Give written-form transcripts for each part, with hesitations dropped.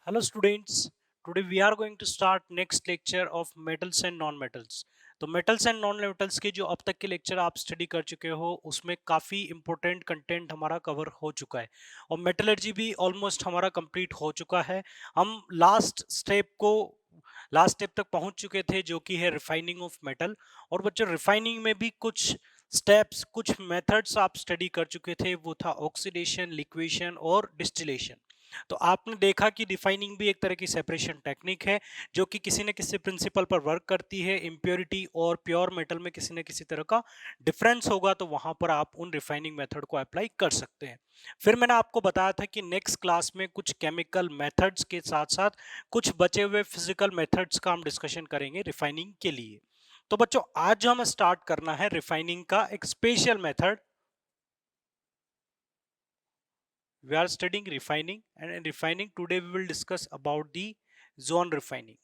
Hello students, today we are going to start next lecture of metals and non-metals. तो metals and non-metals के जो अब तक के लेक्चर आप स्टडी कर चुके हो उसमें काफ़ी इंपॉर्टेंट कंटेंट हमारा कवर हो चुका है और मेटलर्जी भी ऑलमोस्ट हमारा कंप्लीट हो चुका है। हम लास्ट स्टेप तक पहुंच चुके थे जो कि है रिफाइनिंग ऑफ मेटल। और बच्चों रिफाइनिंग में भी कुछ स्टेप्स कुछ मेथड्स आप स्टडी कर चुके थे, वो था ऑक्सीडेशन, लिक्वेशन और डिस्टिलेशन। तो आपने देखा कि डिफाइनिंग भी एक तरह की सेपरेशन टेक्निक है जो कि किसी न किसी प्रिंसिपल पर वर्क करती है। इम्प्योरिटी और प्योर मेटल में किसी न किसी तरह का डिफरेंस होगा तो वहां पर आप उन रिफाइनिंग मेथड को अप्लाई कर सकते हैं। फिर मैंने आपको बताया था कि नेक्स्ट क्लास में कुछ केमिकल मेथड्स के साथ साथ कुछ बचे हुए फिजिकल मेथड्स का हम डिस्कशन करेंगे रिफाइनिंग के लिए। तो बच्चों आज जो हमें स्टार्ट करना है रिफाइनिंग का एक special method. We are studying refining, and in refining today we will discuss about the zone refining.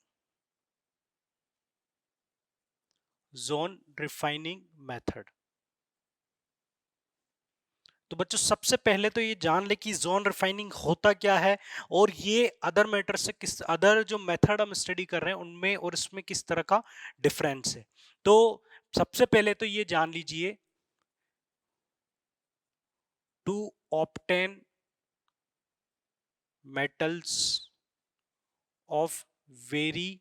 Zone refining method. तो बच्चों सबसे पहले तो ये जान ले कि जोन रिफाइनिंग होता क्या है और ये अदर मैटर से किस अदर जो मेथड हम स्टडी कर रहे हैं उनमें और इसमें किस तरह का डिफरेंस है। तो सबसे पहले तो ये जान लीजिए, to obtain metals of very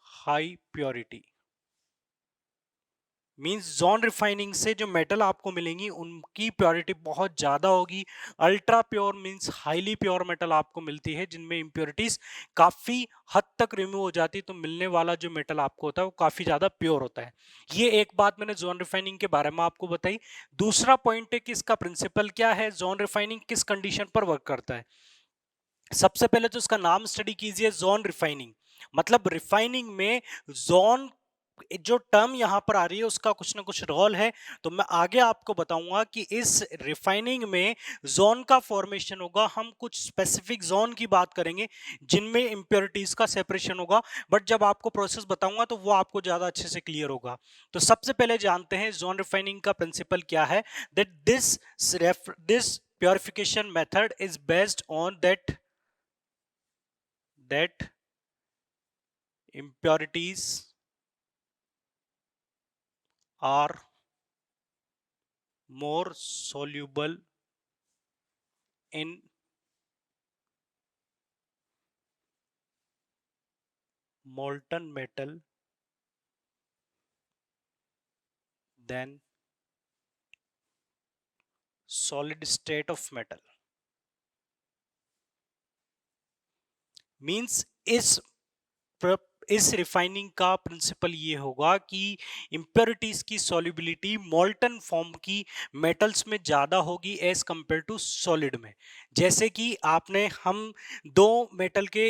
high purity means zone refining से जो मेटल आपको मिलेंगी उनकी प्योरिटी बहुत ज़्यादा होगी। Ultra pure means highly pure metal आपको मिलती है जिनमें इम्प्योरिटीज काफ़ी हद तक रिमूव हो जाती है, तो मिलने वाला जो मेटल आपको होता है वो काफ़ी ज़्यादा प्योर होता है। ये एक बात मैंने जोन रिफाइनिंग के बारे में आपको बताई। दूसरा पॉइंट है कि इसका प्रिंसिपल क्या है, जोन रिफाइनिंग किस कंडीशन पर वर्क करता है। सबसे पहले तो इसका नाम स्टडी कीजिए, जोन रिफाइनिंग। मतलब रिफाइनिंग में जोन जो टर्म यहां पर आ रही है उसका कुछ ना कुछ रोल है। तो मैं आगे आपको बताऊंगा कि इस रिफाइनिंग में जोन का फॉर्मेशन होगा। हम कुछ स्पेसिफिक जोन की बात करेंगे जिनमें इंप्योरिटीज का सेपरेशन होगा, बट जब आपको प्रोसेस बताऊंगा तो वो आपको ज्यादा अच्छे से क्लियर होगा। तो सबसे पहले जानते हैं जोन रिफाइनिंग का प्रिंसिपल क्या है। That this purification method is based on that impurities are more soluble in molten metal than solid state of metal। Means इस रिफाइनिंग का प्रिंसिपल ये होगा कि इंप्योरिटीज की सॉल्युबिलिटी मोल्टन फॉर्म की मेटल्स में ज़्यादा होगी एज कंपेयर टू सॉलिड में। जैसे कि हम दो मेटल के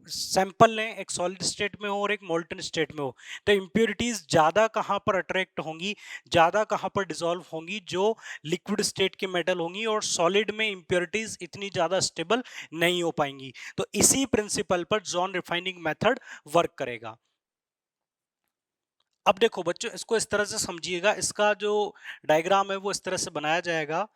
सैंपल लें, एक सॉलिड स्टेट में हो और एक मोल्टन स्टेट में हो, तो इंप्योरिटीज ज़्यादा कहाँ पर अट्रैक्ट होंगी, ज़्यादा कहाँ पर डिसॉल्व होंगी, जो लिक्विड स्टेट के मेटल होंगी, और सॉलिड में इंप्योरिटीज इतनी ज़्यादा स्टेबल नहीं हो पाएंगी। तो इसी प्रिंसिपल पर जोन रिफाइनिंग मेथड वर्क करेगा। अब देखो बच्चों, इसको इस तरह से समझिएगा, इसका जो डायग्राम है वो इस तरह से बनाया जाएगा।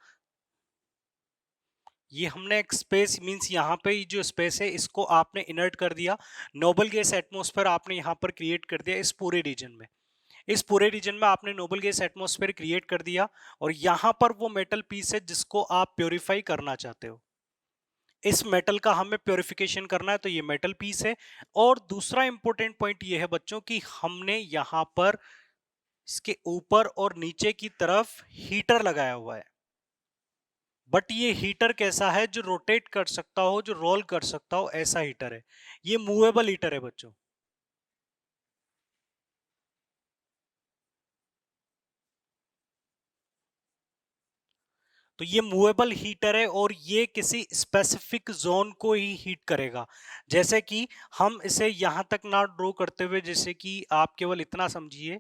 ये हमने एक स्पेस मींस यहाँ पे जो स्पेस है इसको आपने इनर्ट कर दिया, नोबल गैस एटमॉस्फेयर आपने यहाँ पर क्रिएट कर दिया। इस पूरे रीजन में आपने नोबल गैस एटमॉस्फेयर क्रिएट कर दिया, और यहाँ पर वो मेटल पीस है जिसको आप प्योरीफाई करना चाहते हो। इस मेटल का हमें प्योरिफिकेशन करना है, तो ये मेटल पीस है। और दूसरा इंपॉर्टेंट पॉइंट ये है बच्चों कि हमने यहाँ पर इसके ऊपर और नीचे की तरफ हीटर लगाया हुआ है, बट ये हीटर कैसा है, जो रोटेट कर सकता हो, जो रोल कर सकता हो, ऐसा हीटर है। ये मूवेबल हीटर है बच्चों। तो ये मूवेबल हीटर है और ये किसी स्पेसिफिक जोन को ही हीट करेगा। जैसे कि हम इसे यहां तक ना ड्रॉ करते हुए, जैसे कि आप केवल इतना समझिए,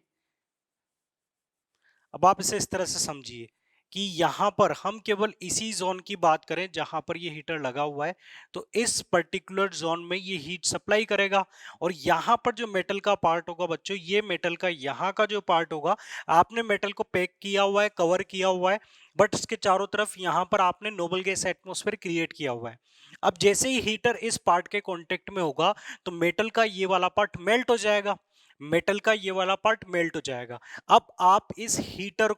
अब आप इसे इस तरह से समझिए कि यहाँ पर हम केवल इसी जोन की बात करें जहां पर ये हीटर लगा हुआ है, तो इस पर्टिकुलर जोन में ये हीट सप्लाई करेगा। और यहाँ पर जो मेटल का पार्ट होगा बच्चों, ये मेटल का यहाँ का जो पार्ट होगा, आपने मेटल को पैक किया हुआ है, कवर किया हुआ है, बट इसके चारों तरफ यहाँ पर आपने नोबल गैस एटमॉस्फेयर क्रिएट किया हुआ है। अब जैसे ही हीटर इस पार्ट के कांटेक्ट में होगा, तो मेटल का ये वाला पार्ट मेल्ट हो जाएगा, मेटल का ये वाला पार्ट मेल्ट हो जाएगा। अब आप इस हीटर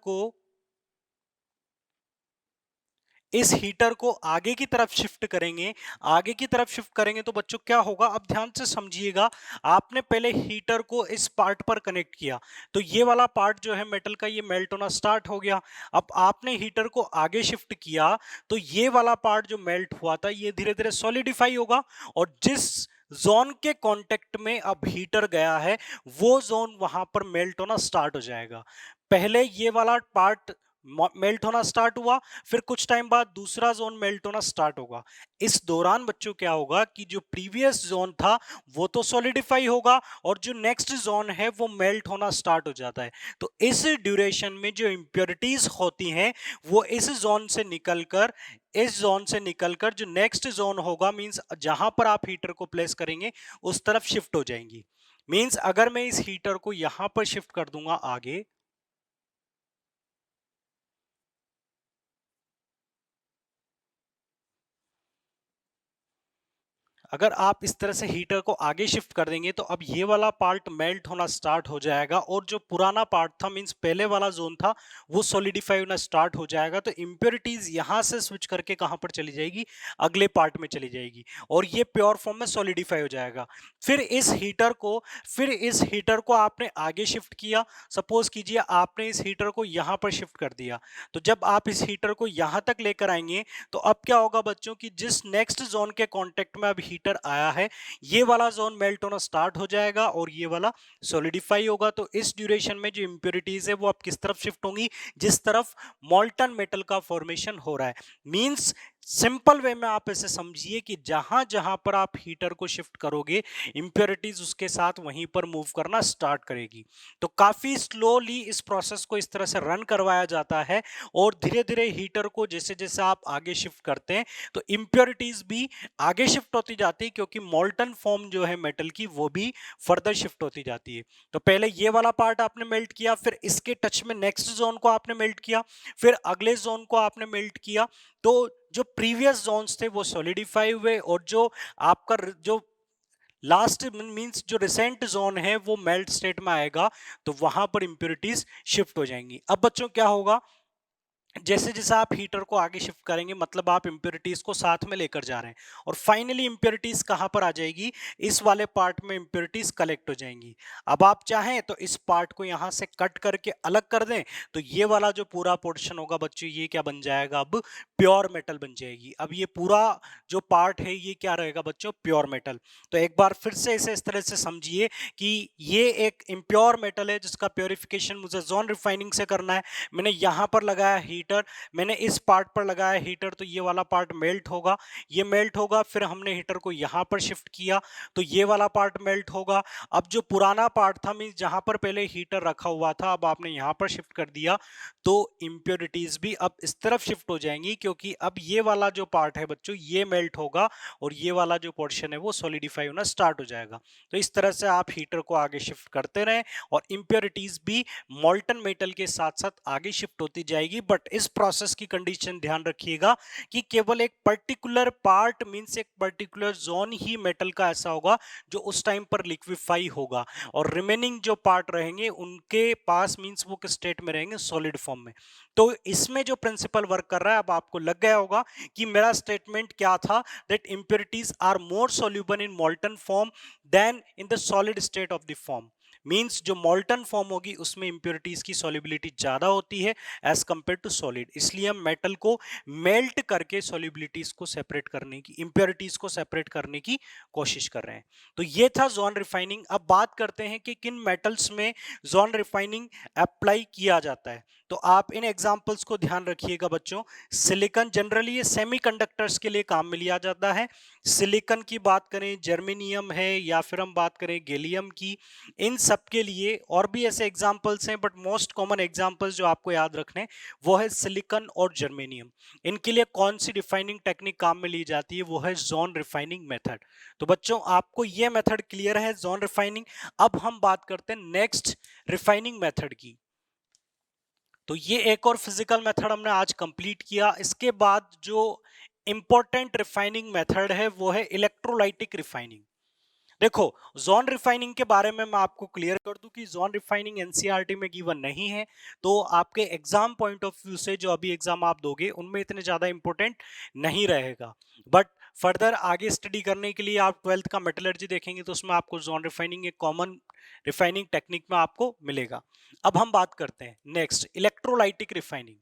को आगे की तरफ शिफ्ट करेंगे, आगे की तरफ शिफ्ट करेंगे तो बच्चों क्या होगा, अब ध्यान से समझिएगा। आपने पहले हीटर को इस पार्ट पर कनेक्ट किया, तो ये वाला पार्ट जो है मेटल का, ये मेल्ट होना स्टार्ट हो गया। अब आपने हीटर को आगे शिफ्ट किया, तो ये वाला पार्ट जो मेल्ट हुआ था, ये धीरे धीरे सॉलिडिफाई होगा, और जिस जोन के कांटेक्ट में अब हीटर गया है, वो जोन वहां पर मेल्ट होना स्टार्ट हो जाएगा। पहले ये वाला पार्ट मेल्ट होना स्टार्ट हुआ, फिर कुछ टाइम बाद दूसरा जोन मेल्ट होना स्टार्ट होगा। इस दौरान बच्चों क्या होगा कि जो प्रीवियस जोन था वो तो सॉलिडिफाई होगा, और जो नेक्स्ट जोन है वो मेल्ट होना स्टार्ट हो जाता है। तो इस ड्यूरेशन में जो इंप्योरिटीज होती हैं, वो इस जोन से निकलकर जो नेक्स्ट जोन होगा, मींस जहां पर आप हीटर को प्लेस करेंगे उस तरफ शिफ्ट हो जाएंगी। मींस अगर मैं इस हीटर को यहां पर शिफ्ट कर दूंगा आगे, अगर आप इस तरह से हीटर को आगे शिफ्ट कर देंगे, तो अब ये वाला पार्ट मेल्ट होना स्टार्ट हो जाएगा, और जो पुराना पार्ट था, मींस पहले वाला जोन था, वो सॉलिडिफाई होना स्टार्ट हो जाएगा। तो इंप्योरिटीज यहां से स्विच करके कहां पर चली जाएगी, अगले पार्ट में चली जाएगी, और ये प्योर फॉर्म में सॉलिडिफाई हो जाएगा। फिर इस हीटर को आपने आगे शिफ्ट किया। सपोज कीजिए आपने इस हीटर को यहां पर शिफ्ट कर दिया, तो जब आप इस हीटर को यहां तक लेकर आएंगे, तो अब क्या होगा बच्चों की जिस नेक्स्ट जोन के कांटेक्ट में अब हीटर आया है, ये वाला जोन मेल्ट होना स्टार्ट हो जाएगा, और ये वाला सॉलिडिफाई होगा। तो इस ड्यूरेशन में जो इंप्योरिटीज है वो अब किस तरफ शिफ्ट होंगी, जिस तरफ मॉल्टन मेटल का फॉर्मेशन हो रहा है। मींस सिंपल वे में आप ऐसे समझिए कि जहां जहां पर आप हीटर को शिफ्ट करोगे, इंप्योरिटीज उसके साथ वहीं पर मूव करना स्टार्ट करेगी। तो काफी स्लोली इस प्रोसेस को इस तरह से रन करवाया जाता है, और धीरे धीरे हीटर को जैसे जैसे आप आगे शिफ्ट करते हैं, तो इंप्योरिटीज भी आगे शिफ्ट होती जाती है, क्योंकि मोल्टन फॉर्म जो है मेटल की वो भी फर्दर शिफ्ट होती जाती है। तो पहले ये वाला पार्ट आपने मेल्ट किया, फिर इसके टच में नेक्स्ट जोन को आपने मेल्ट किया, फिर अगले जोन को आपने मेल्ट किया। तो जो प्रीवियस जोन्स थे वो सॉलिडिफाई हुए, और जो आपका जो लास्ट मींस जो रिसेंट जोन है वो मेल्ट स्टेट में आएगा, तो वहां पर इंप्योरिटीज शिफ्ट हो जाएंगी। अब बच्चों क्या होगा, जैसे जैसे आप हीटर को आगे शिफ्ट करेंगे, मतलब आप इंप्योरिटीज को साथ में लेकर जा रहे हैं, और फाइनली इंप्योरिटीज कहां पर आ जाएगी, इस वाले पार्ट में इंप्योरिटीज कलेक्ट हो जाएंगी। अब आप चाहें तो इस पार्ट को यहां से कट करके अलग कर दें, तो ये वाला जो पूरा पोर्शन होगा बच्चों, ये क्या बन जाएगा, अब प्योर मेटल बन जाएगी। अब ये पूरा जो पार्ट है ये क्या रहेगा बच्चों, प्योर मेटल। तो एक बार फिर से इसे इस तरह से समझिए कि ये एक इम्प्योर मेटल है जिसका प्योरिफिकेशन मुझे जोन रिफाइनिंग से करना है। मैंने यहां पर लगाया हीटर, मैंने इस पार्ट पर लगाया हीटर, तो ये वाला पार्ट मेल्ट होगा, ये मेल्ट होगा, फिर हमने हीटर को यहां पर शिफ्ट किया, तो ये वाला पार्ट मेल्ट होगा। अब जो पुराना पार्ट था, मींस जहां पर पहले हीटर रखा हुआ था, अब आपने यहां पर शिफ्ट कर दिया, तो इंप्योरिटीज भी अब इस तरफ शिफ्ट हो जाएंगी, क्योंकि अब ये वाला जो पार्ट है बच्चों ये मेल्ट होगा, और ये वाला जो पोर्शन है वो सॉलिडिफाई होना स्टार्ट हो जाएगा। तो इस तरह से आप हीटर को आगे शिफ्ट करते रहें, और इंप्योरिटीज भी मॉल्टन मेटल के साथ साथ आगे शिफ्ट होती जाएगी। बट इस प्रोसेस की कंडीशन ध्यान रखिएगा कि केवल एक पर्टिकुलर पार्ट मींस एक पर्टिकुलर जोन ही मेटल का ऐसा होगा जो उस टाइम पर लिक्विफाई होगा, और रिमेनिंग जो पार्ट रहेंगे उनके पास मींस वो किस स्टेट में रहेंगे, सॉलिड फॉर्म में। तो इसमें जो प्रिंसिपल वर्क कर रहा है, अब आपको लग गया होगा कि मेरा स्टेटमेंट क्या था, that impurities are more soluble in molten form than in the solid state of the form. Means जो मोल्टन फॉर्म होगी उसमें इंप्योरिटीज की सॉल्युबिलिटी ज्यादा होती है एज कंपेयर टू सॉलिड। इसलिए हम मेटल को मेल्ट करके सॉल्युबिलिटीज को सेपरेट करने की, इंप्योरिटीज को सेपरेट करने की कोशिश कर रहे हैं। तो ये था जोन रिफाइनिंग। अब बात करते हैं कि किन मेटल्स में जोन रिफाइनिंग अप्लाई किया जाता है। तो आप इन एग्जांपल्स को ध्यान रखिएगा बच्चों। सिलिकॉन जनरली ये सेमीकंडक्टर्स के लिए काम में लिया जाता है। सिलिकॉन की बात करें, जर्मेनियम है, या फिर हम बात करें गैलियम की, इन सब के लिए और भी ऐसे एग्जांपल्स हैं, बट मोस्ट कॉमन एग्जांपल्स जो आपको याद रखने वो है सिलिकॉन और जर्मेनियम। इनके लिए कौन सी रिफाइनिंग टेक्निक काम में ली जाती है, वो है जोन रिफाइनिंग मेथड। तो बच्चों आपको ये मेथड क्लियर है, जोन रिफाइनिंग। अब हम बात करते हैं नेक्स्ट रिफाइनिंग मेथड की। तो ये एक और फिजिकल मेथड हमने आज कंप्लीट किया। इसके बाद जो इंपॉर्टेंट रिफाइनिंग मेथड है वो है इलेक्ट्रोलाइटिक रिफाइनिंग। देखो, जोन रिफाइनिंग के बारे में मैं आपको क्लियर कर दूं कि जोन रिफाइनिंग एनसीईआरटी में गिवन नहीं है, तो आपके एग्जाम पॉइंट ऑफ व्यू से जो अभी एग्जाम आप दोगे उनमें इतने ज्यादा इंपॉर्टेंट नहीं रहेगा। बट फर्दर आगे स्टडी करने के लिए आप 12th का मेटलर्जी देखेंगे तो उसमें आपको जोन रिफाइनिंग एक कॉमन रिफाइनिंग टेक्निक में आपको मिलेगा। अब हम बात करते हैं नेक्स्ट इलेक्ट्रोलाइटिक रिफाइनिंग।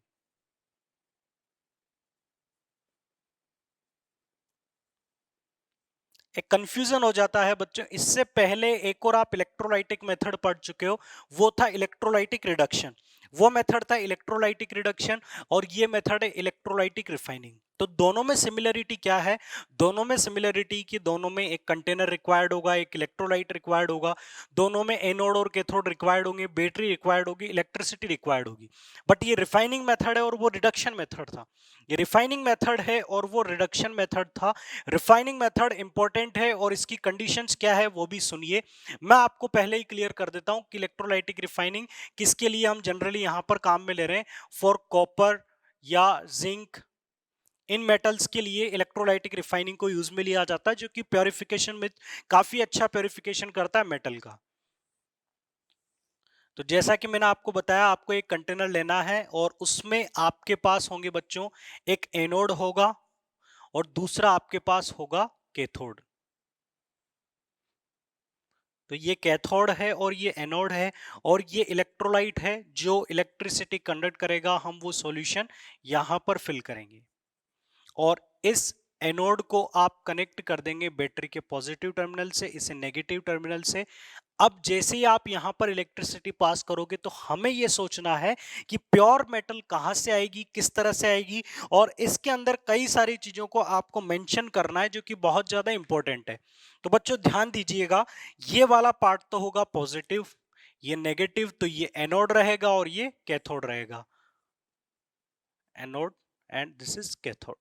एक कंफ्यूजन हो जाता है बच्चों, इससे पहले एक और आप इलेक्ट्रोलाइटिक मेथड पढ़ चुके हो, वो था इलेक्ट्रोलाइटिक रिडक्शन। वो मेथड था इलेक्ट्रोलाइटिक रिडक्शन, और ये मेथड है इलेक्ट्रोलाइटिक रिफाइनिंग। तो दोनों में सिमिलरिटी क्या है? दोनों में सिमिलरिटी कि दोनों में एक कंटेनर रिक्वायर्ड होगा, एक इलेक्ट्रोलाइट रिक्वायर्ड होगा, दोनों में एनोड और कैथोड रिक्वायर्ड होंगे, बैटरी रिक्वायर्ड होगी, इलेक्ट्रिसिटी रिक्वायर्ड होगी। बट ये रिफाइनिंग मेथड है और वो रिडक्शन मेथड था। ये रिफाइनिंग मेथड है और वो रिडक्शन मेथड था। रिफाइनिंग मेथड इंपॉर्टेंट है और इसकी कंडीशंस क्या है वो भी सुनिए। मैं आपको पहले ही क्लियर कर देता हूं कि इलेक्ट्रोलाइटिक रिफाइनिंग किसके लिए हम जनरली यहां पर काम में ले रहे हैं। फॉर कॉपर या जिंक, इन मेटल्स के लिए इलेक्ट्रोलाइटिक रिफाइनिंग को यूज में लिया जाता है, जो कि प्योरिफिकेशन में काफी अच्छा प्योरिफिकेशन करता है मेटल का। तो जैसा कि मैंने आपको बताया, आपको एक कंटेनर लेना है और उसमें आपके पास होंगे बच्चों, एक एनोड होगा और दूसरा आपके पास होगा कैथोड। तो ये कैथोड है और ये एनोड है, और ये इलेक्ट्रोलाइट है जो इलेक्ट्रिसिटी कंडक्ट करेगा। हम वो सॉल्यूशन यहां पर फिल करेंगे और इस एनोड को आप कनेक्ट कर देंगे बैटरी के पॉजिटिव टर्मिनल से, इसे नेगेटिव टर्मिनल से। अब जैसे ही आप यहां पर इलेक्ट्रिसिटी पास करोगे तो हमें यह सोचना है कि प्योर मेटल कहां से आएगी, किस तरह से आएगी, और इसके अंदर कई सारी चीजों को आपको मेंशन करना है जो कि बहुत ज्यादा इंपॉर्टेंट है। तो बच्चों ध्यान दीजिएगा, ये वाला पार्ट तो होगा पॉजिटिव, ये नेगेटिव, तो ये एनोड रहेगा और ये कैथोड रहेगा। Anode and this is cathode.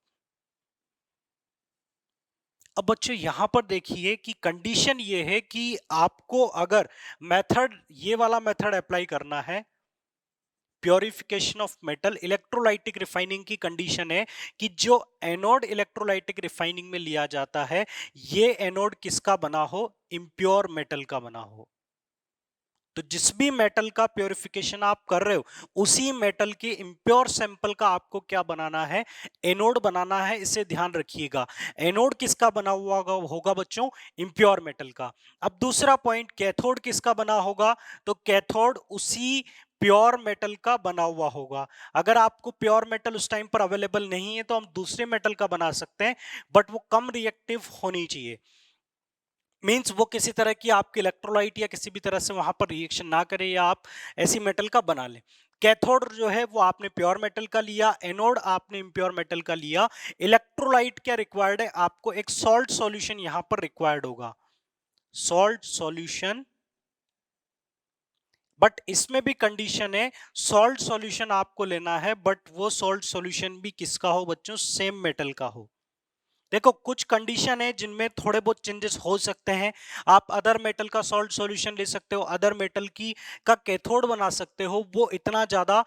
अब बच्चों यहां पर देखिए कि कंडीशन ये है कि आपको अगर मेथड, ये वाला मेथड अप्लाई करना है, purification of metal electrolytic refining की कंडीशन है कि जो एनोड इलेक्ट्रोलाइटिक रिफाइनिंग में लिया जाता है, ये एनोड किसका बना हो? इम्प्योर मेटल का बना हो। तो जिस भी मेटल का प्योरिफिकेशन आप कर रहे हो, उसी मेटल के इम्प्योर सैंपल का आपको क्या बनाना है? एनोड बनाना है। इसे ध्यान रखिएगा। एनोड किसका बना हुआ होगा बच्चों? इम्प्योर मेटल का। अब दूसरा पॉइंट, कैथोड किसका बना होगा? तो कैथोड उसी प्योर मेटल का बना हुआ होगा। अगर आपको प्योर मेटल उस टाइम पर अवेलेबल नहीं है तो हम दूसरे मेटल का बना सकते हैं, बट वो कम रिएक्टिव होनी चाहिए। मींस वो किसी तरह की आपके इलेक्ट्रोलाइट या किसी भी तरह से वहां पर रिएक्शन ना करे, या आप ऐसी मेटल का बना लें। कैथोड जो है वो आपने प्योर मेटल का लिया, एनोड आपने इम्प्योर मेटल का लिया। इलेक्ट्रोलाइट क्या रिक्वायर्ड है? आपको एक सॉल्ट सॉल्यूशन यहां पर रिक्वायर्ड होगा, सॉल्ट सॉल्यूशन। बट इसमें भी कंडीशन है, सॉल्ट सॉल्यूशन आपको लेना है, बट वो सॉल्ट सॉल्यूशन भी किसका हो बच्चों? सेम मेटल का हो। देखो कुछ कंडीशन है जिनमें थोड़े बहुत चेंजेस हो सकते हैं। आप अदर मेटल का सॉल्ट सॉल्यूशन ले सकते हो, अदर मेटल की का कैथोड बना सकते हो। वो इतना ज्यादा,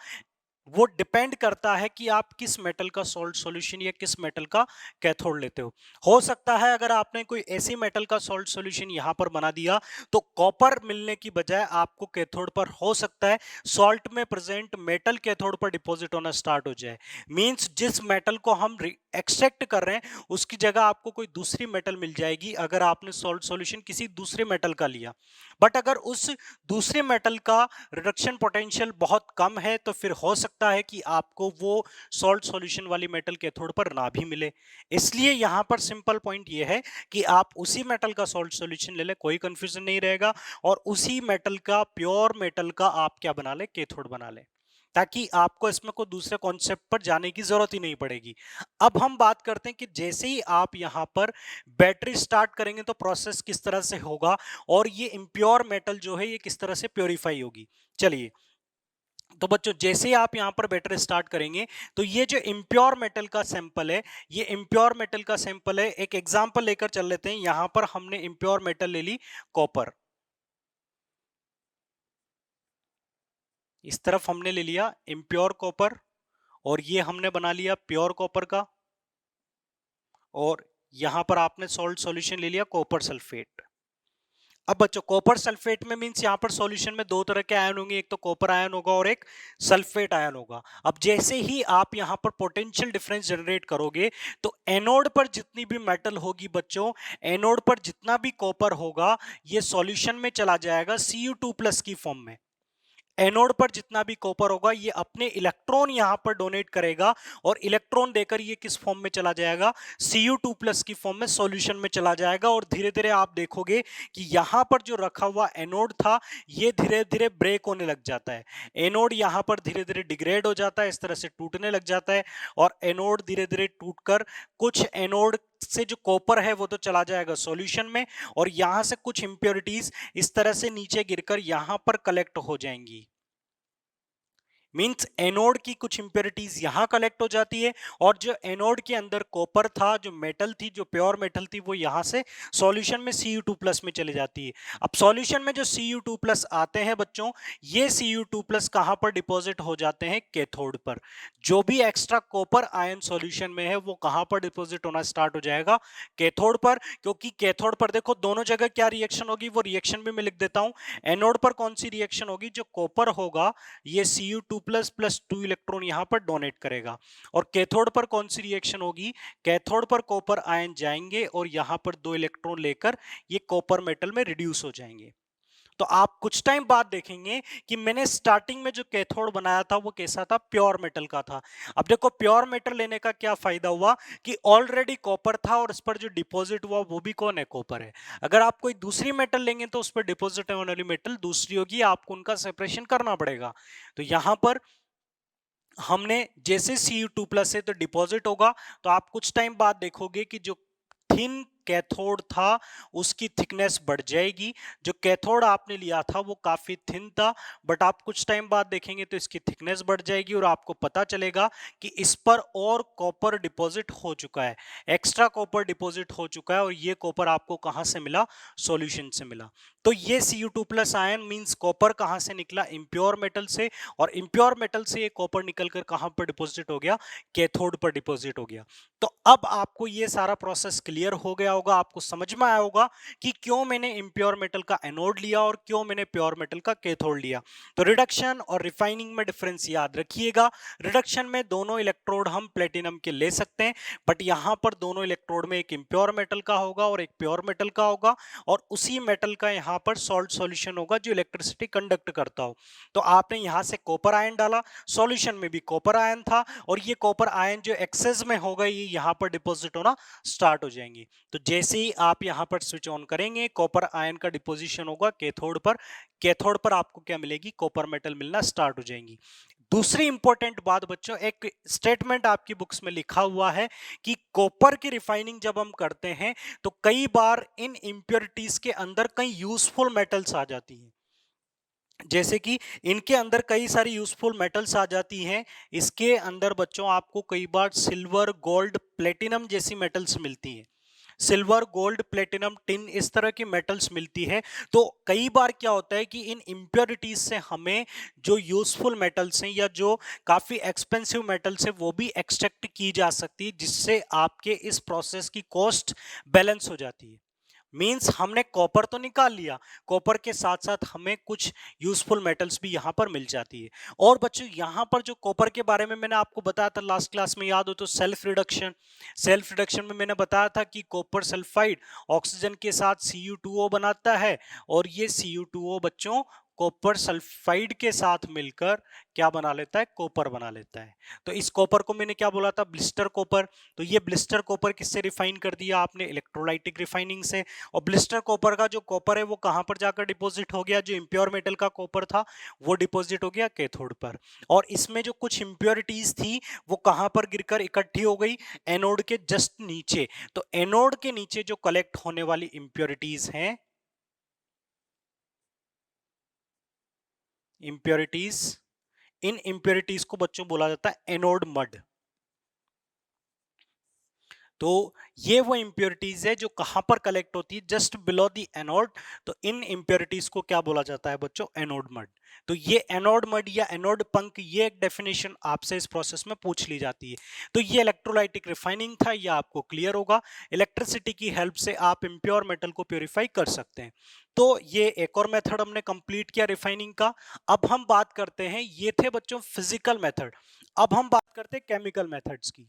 वो डिपेंड करता है कि आप किस मेटल का सॉल्ट सॉल्यूशन या किस मेटल का कैथोड लेते हो सकता है अगर आपने कोई ऐसी मेटल का सॉल्ट सॉल्यूशन यहां पर बना दिया तो कॉपर मिलने की बजाय आपको कैथोड पर हो सकता है सॉल्ट में प्रेजेंट मेटल कैथोड पर डिपॉजिट होना स्टार्ट हो जाए। मींस जिस मेटल को हम एक्सट्रैक्ट कर रहे हैं उसकी जगह आपको कोई दूसरी मेटल मिल जाएगी अगर आपने सॉल्ट सॉल्यूशन किसी दूसरे मेटल का लिया। बट अगर उस दूसरे मेटल का रिडक्शन पोटेंशियल बहुत कम है तो फिर हो सकता है कि आपको वो सॉल्ट सॉल्यूशन वाली मेटल कैथोड पर ना भी मिले। इसलिए यहां पर सिंपल पॉइंट ये है कि आप उसी मेटल का सॉल्ट सॉल्यूशन ले ले, कोई कंफ्यूजन नहीं रहेगा, और उसी मेटल का, प्योर मेटल का आप क्या बना ले? कैथोड बना ले। ताकि आपको इसमें कोई दूसरे कॉन्सेप्ट पर जाने की जरूरत ही नहीं पड़ेगी। अब हम बात करते हैं कि जैसे ही आप यहां पर बैटरी स्टार्ट करेंगे तो प्रोसेस किस तरह से होगा और ये इम्प्योर मेटल जो है ये किस तरह से प्योरीफाई होगी। चलिए, तो बच्चों जैसे ही आप यहां पर बैटरी स्टार्ट करेंगे तो ये जो इम्प्योर मेटल का सैंपल है, ये इम्प्योर मेटल का सैंपल है। एक एग्जांपल लेकर चल लेते हैं। यहां पर हमने इम्प्योर मेटल ले ली कॉपर, इस तरफ हमने ले लिया इम्प्योर कॉपर, और ये हमने बना लिया प्योर कॉपर का, और यहां पर आपने सॉल्ट सॉल्यूशन ले लिया कॉपर सल्फेट। अब बच्चों कॉपर सल्फेट में मींस यहां पर सॉल्यूशन में दो तरह के आयन होंगे, एक तो कॉपर आयन होगा और एक सल्फेट आयन होगा। अब जैसे ही आप यहां पर पोटेंशियल डिफरेंस जनरेट करोगे तो एनोड पर जितनी भी मेटल होगी बच्चों, एनोड पर जितना भी कॉपर होगा ये सॉल्यूशन में चला जाएगा Cu2+ की फॉर्म में। एनोड पर जितना भी कॉपर होगा ये अपने इलेक्ट्रॉन यहां पर डोनेट करेगा और इलेक्ट्रॉन देकर ये किस फॉर्म में चला जाएगा, Cu2+ की फॉर्म में सॉल्यूशन में चला जाएगा। और धीरे धीरे आप देखोगे कि यहां पर जो रखा हुआ एनोड था ये धीरे धीरे ब्रेक होने लग जाता है। एनोड यहां पर धीरे धीरे डिग्रेड हो जाता है, इस तरह से टूटने लग जाता है, और एनोड धीरे धीरे टूटकर कुछ एनोड से जो कॉपर है वो तो चला जाएगा सॉल्यूशन में, और यहां से कुछ इंप्योरिटीज इस तरह से नीचे गिरकर यहां पर कलेक्ट हो जाएंगी। मींस एनोड की कुछ इंप्योरिटीज यहां कलेक्ट हो जाती है, और जो एनोड के अंदर कॉपर था, जो मेटल थी, जो प्योर मेटल थी, वो यहां से सॉल्यूशन में Cu2+ में चली जाती है। अब सॉल्यूशन में जो Cu2+ आते हैं बच्चों, ये Cu2+ कहां पर डिपॉजिट हो जाते हैं, कैथोड पर। जो भी एक्स्ट्रा कॉपर आयन सॉल्यूशन में है वो कहां पर डिपॉजिट होना स्टार्ट हो जाएगा, कैथोड पर। क्योंकि कैथोड पर देखो दोनों जगह क्या रिएक्शन होगी, वो रिएक्शन भी मैं लिख देता हूं। एनोड पर कौन सी रिएक्शन होगी, जो कॉपर होगा ये Cu2+ प्लस 2 इलेक्ट्रॉन यहां पर डोनेट करेगा, और कैथोड पर कौन सी रिएक्शन होगी, कैथोड पर कॉपर आयन जाएंगे और यहां पर 2 इलेक्ट्रॉन लेकर ये कॉपर मेटल में रिड्यूस हो जाएंगे। तो आप कुछ टाइम बाद देखेंगे कि मैंने स्टार्टिंग में जो कैथोड बनाया था वो कैसा था, प्योर मेटल का था। अब देखो प्योर मेटल लेने का क्या फायदा हुआ कि ऑलरेडी कॉपर था और इस पर जो डिपॉजिट हुआ वो भी कौन है, कॉपर है। अगर आप कोई दूसरी मेटल लेंगे तो उस पर डिपॉजिट होने वाली मेटल दूसरी होगी, आपको उनका सेपरेशन करना पड़ेगा। तो यहां पर हमने जैसे Cu2+ है तो डिपॉजिट होगा, तो आप कुछ टाइम बाद देखोगे कि जो थिन कैथोड था उसकी थिकनेस बढ़ जाएगी। जो कैथोड आपने लिया था वो काफी थिन था, बट आप कुछ टाइम बाद देखेंगे तो इसकी थिकनेस बढ़ जाएगी और आपको पता चलेगा कि इस पर और कॉपर डिपॉजिट हो चुका है, एक्स्ट्रा कॉपर डिपॉजिट हो चुका है, और ये कॉपर आपको कहां से मिला, सॉल्यूशन से मिला। तो ये Cu2+ आयन मींस कॉपर कहां से निकला, इंप्योर मेटल से, और इंप्योर मेटल से ये कॉपर निकलकर कहां पर डिपॉजिट हो गया, कैथोड पर डिपॉजिट हो गया। तो अब आपको ये सारा प्रोसेस क्लियर हो गया होगा, आपको समझ में आया होगा कि क्यों मैंने इंप्योर मेटल का एनोड लिया और क्यों मैंने प्योर मेटल का कैथोड लिया। तो रिडक्शन और रिफाइनिंग में डिफरेंस याद रखिएगा। रिडक्शन में दोनों इलेक्ट्रोड हम प्लेटिनम के ले सकते हैं, बट यहां पर दोनों इलेक्ट्रोड में एक इंप्योर मेटल का होगा और एक प्योर मेटल का होगा, और उसी मेटल का यहां पर सॉल्ट सॉल्यूशन होगा जो इलेक्ट्रिसिटी कंडक्ट करता हो। तो आपने यहां से कॉपर आयन डाला, सॉल्यूशन में भी कॉपर आयन था, और ये कॉपर आयन जो एक्सेस में होगा ये यहां पर डिपॉजिट होना स्टार्ट हो जाएंगे। तो जैसे ही आप यहां पर स्विच ऑन करेंगे कॉपर आयन का डिपोजिशन होगा कैथोड पर, कैथोड पर आपको क्या मिलेगी, कॉपर मेटल मिलना स्टार्ट हो जाएंगी। दूसरी इंपॉर्टेंट बात बच्चों, एक स्टेटमेंट आपकी बुक्स में लिखा हुआ है कि कॉपर की रिफाइनिंग जब हम करते हैं तो कई बार इन इंप्योरिटीज के अंदर कई यूजफुल मेटल्स आ जाती हैं, जैसे कि इनके अंदर कई सारी यूजफुल मेटल्स आ जाती हैं। इसके अंदर बच्चों आपको कई बार सिल्वर, गोल्ड, प्लेटिनम जैसी मेटल्स मिलती हैं। सिल्वर, गोल्ड, प्लेटिनम, टिन, इस तरह की मेटल्स मिलती है। तो कई बार क्या होता है कि इन इंप्योरिटीज से हमें जो यूजफुल मेटल्स हैं या जो काफी एक्सपेंसिव मेटल्स हैं वो भी एक्सट्रैक्ट की जा सकती है, जिससे आपके इस प्रोसेस की कॉस्ट बैलेंस हो जाती है। मींस हमने कॉपर तो निकाल लिया, कॉपर के साथ साथ हमें कुछ यूजफुल मेटल्स भी यहां पर मिल जाती है। और बच्चों यहां पर जो कॉपर के बारे में मैंने आपको बताया था लास्ट क्लास में, याद हो तो सेल्फ रिडक्शन में मैंने बताया था कि कॉपर सल्फाइड ऑक्सीजन के साथ Cu2O बनाता है, और ये Cu2O बच्चों कॉपर सल्फाइड के साथ मिलकर क्या बना लेता है, कॉपर बना लेता है। तो इस कॉपर को मैंने क्या बोला था, ब्लिस्टर कॉपर। तो ये ब्लिस्टर कॉपर किससे रिफाइन कर दिया आपने, इलेक्ट्रोलाइटिक रिफाइनिंग से। और ब्लिस्टर कॉपर का जो कॉपर है वो कहां पर जाकर डिपॉजिट हो गया, जो इंप्योर मेटल का कॉपर था वो डिपॉजिट हो गया कैथोड पर। और इसमें जो कुछ इंप्योरिटीज थी वो कहां पर गिरकर इकट्ठी हो गई, एनोड के जस्ट नीचे। तो एनोड के नीचे जो कलेक्ट होने वाली इंप्योरिटीज हैं, इंप्योरिटीज, इन इंप्योरिटीज को बच्चों बोला जाता है एनोड मड। तो ये वो इंप्योरिटीज है जो कहां पर कलेक्ट होती है, जस्ट बिलो द एनोड। तो इन इंप्योरिटीज को क्या बोला जाता है बच्चों, एनोड मड। तो ये एनोड मड या एनोड पंक, ये एक डेफिनेशन आपसे इस प्रोसेस में पूछ ली जाती है। तो ये इलेक्ट्रोलाइटिक रिफाइनिंग था, ये आपको क्लियर होगा। इलेक्ट्रिसिटी की हेल्प से आप इंप्योर मेटल को प्योरीफाई कर सकते हैं। तो ये एक और मेथड हमने कंप्लीट किया रिफाइनिंग का। अब हम बात करते हैं, ये थे बच्चों फिजिकल मेथड। अब हम बात करते हैं केमिकल मेथड्स की।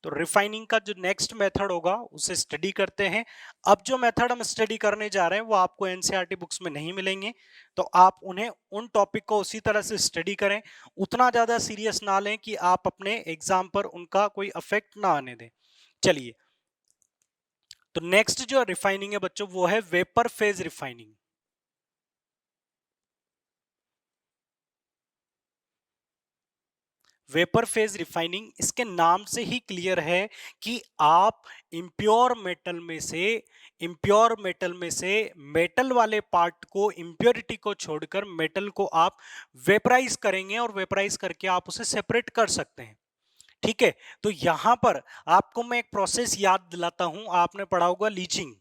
तो रिफाइनिंग का जो नेक्स्ट मेथड होगा उसे स्टडी करते हैं। अब जो मेथड हम स्टडी करने जा रहे हैं वो आपको एनसीईआरटी बुक्स में नहीं मिलेंगे, तो आप उन्हें, उन टॉपिक को उसी तरह से स्टडी करें। उतना ज्यादा सीरियस ना लें कि आप अपने एग्जाम पर उनका कोई इफेक्ट ना आने दें। चलिए, तो नेक्स्ट जो रिफाइनिंग है बच्चों वो है vapour phase refining. Vapour phase refining, इसके नाम से ही क्लियर है कि आप इंप्योर मेटल में से, इंप्योर मेटल में से मेटल वाले पार्ट को, इंप्योरिटी को छोड़कर मेटल को आप वेपराइज करेंगे और वेपराइज करके आप उसे सेपरेट कर सकते हैं। ठीक है, तो यहां पर आपको मैं एक प्रोसेस याद दिलाता हूं, आपने पढ़ा होगा लीचिंग।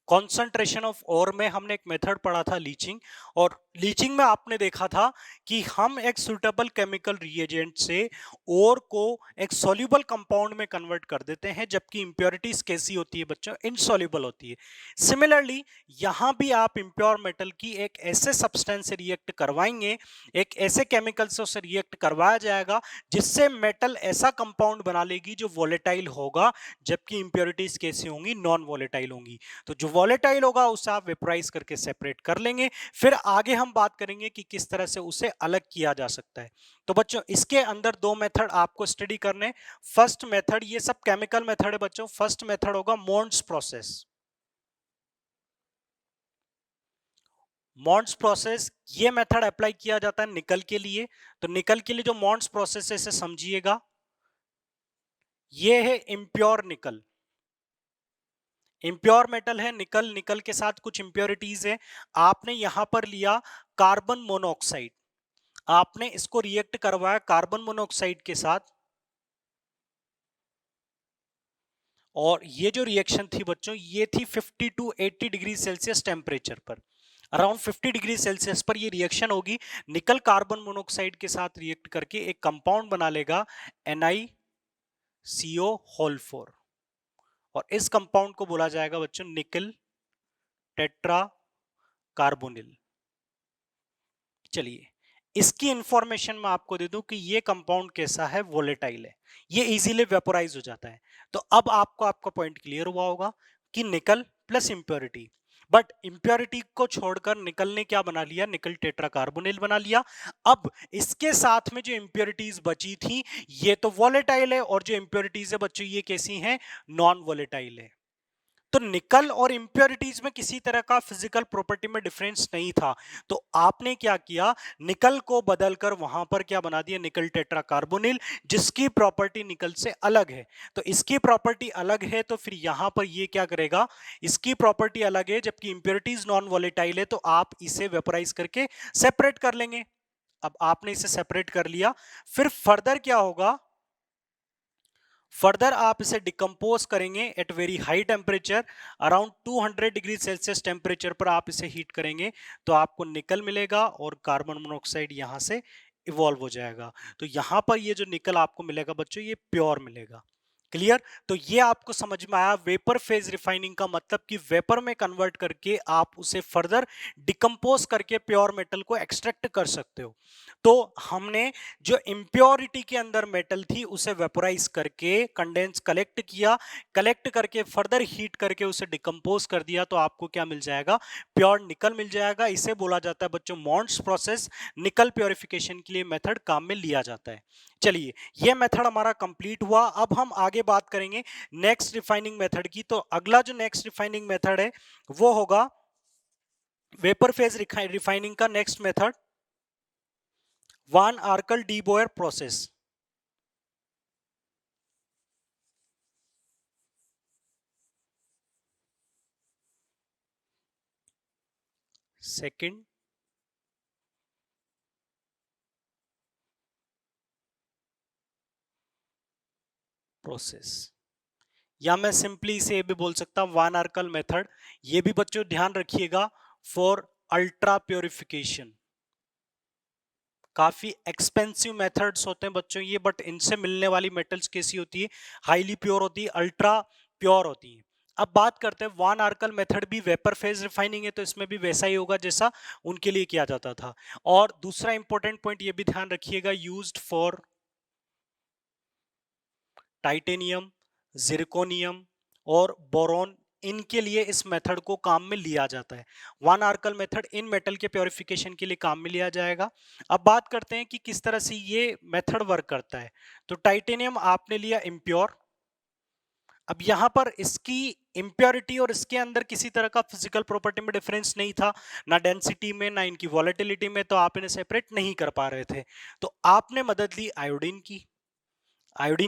कॉन्सेंट्रेशन ऑफ ओर में हमने एक मेथड पढ़ा था लीचिंग। और लीचिंग में आपने देखा था कि हम एक सुटेबल केमिकल रिएजेंट से ओर को एक सॉल्युबल कंपाउंड में कन्वर्ट कर देते हैं, जबकि इंप्योरिटीज कैसी होती है बच्चों, इनसॉल्युबल होती है। सिमिलरली यहां भी आप इंप्योर मेटल की एक ऐसे सब्सटेंस से रिएक्ट करवाएंगे, एक ऐसे केमिकल से उसे रिएक्ट करवाया जाएगा जिससे मेटल ऐसा कंपाउंड बना लेगी जो वोलेटाइल होगा, जबकि इंप्योरिटीज कैसी होंगी, नॉन वोलेटाइल होंगी। तो जो वॉलेटाइल होगा उसे आप वेपराइज करके सेपरेट कर लेंगे। फिर आगे हम बात करेंगे कि किस तरह से उसे अलग किया जा सकता है। तो बच्चों इसके अंदर दो मेथड आपको स्टडी करने। फर्स्ट मेथड, ये सब केमिकल मेथड है बच्चों, फर्स्ट मेथड होगा मॉन्ड्स प्रोसेस। मॉन्ड्स प्रोसेस, ये मेथड अप्लाई किया जाता है निकल के लिए। तो निकल के लिए जो मॉन्ड्स प्रोसेस है इसे समझिएगा, ये है इम्प्योर निकल। इंप्योर मेटल है निकल, निकल के साथ कुछ इंप्योरिटीज है। आपने यहां पर लिया कार्बन मोनोऑक्साइड, आपने इसको रिएक्ट करवाया कार्बन मोनोऑक्साइड के साथ। और ये जो रिएक्शन थी बच्चों, ये थी 50 टू 80 डिग्री सेल्सियस टेम्परेचर पर। अराउंड 50 डिग्री सेल्सियस पर ये रिएक्शन होगी। निकल कार्बन मोनोऑक्साइड के साथ रिएक्ट करके एक कंपाउंड बना लेगा NiCO4। और इस कंपाउंड को बोला जाएगा बच्चों निकल टेट्रा कार्बोनिल। चलिए, इसकी इंफॉर्मेशन मैं आपको दे दूं कि ये कंपाउंड कैसा है, वोलेटाइल है, ये इजीली वेपोराइज हो जाता है। तो अब आपको आपका पॉइंट क्लियर हुआ होगा कि nickel plus impurity, but impurity को छोड़कर निकल ने क्या बना लिया, निकल टेट्राकार्बोनिल बना लिया। अब इसके साथ में जो इंप्योरिटीज बची थी ये तो वोलेटाइल है, और जो इंप्योरिटीज है बच्चों ये कैसी हैं, नॉन वोलेटाइल है। तो निकल और इंप्योरिटीज में किसी तरह का फिजिकल प्रॉपर्टी में डिफरेंस नहीं था। तो आपने क्या किया, निकल को बदलकर वहां पर क्या बना दिया, निकल टेट्राकार्बोनिल, जिसकी प्रॉपर्टी निकल से अलग है। तो इसकी प्रॉपर्टी अलग है, तो फिर यहां पर ये क्या करेगा, इसकी प्रॉपर्टी अलग है जबकि इंप्योरिटीज नॉन वॉलेटाइल है, तो आप इसे वेपराइज करके सेपरेट कर लेंगे। अब आपने इसे सेपरेट कर लिया, फिर फर्दर क्या होगा, फर्दर आप इसे डिकम्पोज करेंगे at very high temperature, around 200 degree Celsius temperature पर आप इसे हीट करेंगे, तो आपको निकल मिलेगा और कार्बन मोनोऑक्साइड यहां से इवॉल्व हो जाएगा। तो यहां पर ये जो निकल आपको मिलेगा बच्चों, ये प्योर मिलेगा। क्लियर? तो ये आपको समझ में आया वेपर फेज रिफाइनिंग का मतलब कि वेपर में कन्वर्ट करके आप उसे फर्दर डिकम्पोज करके प्योर मेटल को एक्सट्रैक्ट कर सकते हो। तो हमने जो इम्प्योरिटी के अंदर मेटल थी उसे वेपोराइज करके कंडेंस कलेक्ट करके फर्दर हीट करके उसे डिकम्पोज कर दिया, तो आपको क्या मिल जाएगा? प्योर निकल मिल जाएगा। इसे बोला जाता है बच्चों मॉन्ट्स प्रोसेस। निकल प्योरिफिकेशन के लिए मेथड काम में लिया जाता है। चलिए, ये मेथड हमारा कंप्लीट हुआ। अब हम आगे बात करेंगे नेक्स्ट रिफाइनिंग मेथड की। तो अगला जो नेक्स्ट रिफाइनिंग मेथड है वो होगा वेपर फेज रिफाइनिंग का नेक्स्ट मेथड वान आर्कल D Boyer process. Second process, या मैं सिंपली इसे भी बोल सकता हूं वान आर्कल मेथड। ये भी बच्चों ध्यान रखिएगा फॉर अल्ट्रा प्योरिफिकेशन। काफी एक्सपेंसिव मेथड्स होते हैं बच्चों ये, बट इनसे मिलने वाली मेटल्स कैसी होती है? हाईली प्योर होती है, अल्ट्रा प्योर होती है। अब बात करते हैं वान आर्कल मेथड भी वेपर फेज रिफाइनिंग है, तो इसमें भी वैसा ही होगा जैसा उनके लिए किया जाता था। और दूसरा इंपॉर्टेंट पॉइंट ये भी ध्यान रखिएगा, यूज्ड फॉर टाइटेनियम, जिरकोनियम और बोरॉन, इनके लिए इस मेथड को काम में लिया जाता है। One Arkel method in metal के प्योरिफिकेशन के लिए काम में लिया जाएगा। अब बात करते हैं कि किस तरह से ये मेथड वर्क करता है। तो टाइटेनियम आपने लिया इम्प्योर। अब यहां पर इसकी इम्प्योरिटी और इसके अंदर किसी तरह का फिजिकल प्रॉपर्टी में डिफरेंस नहीं था, ना डेंसिटी में ना इनकी वॉलेटिलिटी में, तो आप इन्हें सेपरेट नहीं कर पा रहे थे। तो आपने मदद ली आयोडीन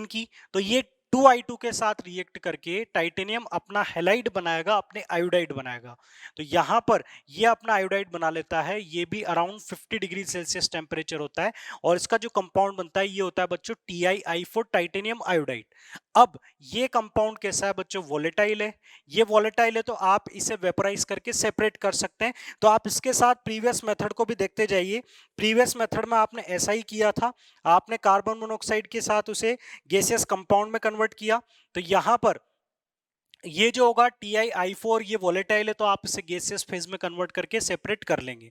की। तो ये 2I2 के साथ रिएक्ट करके टाइटेनियम अपना हैलाइड बनाएगा, अपने आयोडाइड बनाएगा। तो यहां पर ये अपना आयोडाइड बना लेता है। ये भी अराउंड 50 डिग्री सेल्सियस टेम्परेचर होता है और इसका जो कंपाउंड बनता है ये होता है बच्चों TiI4 टाइटेनियम आयोडाइड। अब ये कंपाउंड कैसा है बच्चों? वोलेटाइल है। ये वोलेटाइल है तो आप इसे वेपोराइज करके सेपरेट कर सकते हैं। तो आप इसके साथ प्रीवियस मेथड को भी देखते जाइए। प्रीवियस मेथड में आपने ऐसा ही किया था, आपने कार्बन मोनोऑक्साइड के साथ उसे गैसियस कंपाउंड में कन्वर्ट किया। तो यहां पर ये जो होगा TiI4 ये वोलेटाइल है तो आप इसे गैसियस फेज में कन्वर्ट करके सेपरेट कर लेंगे।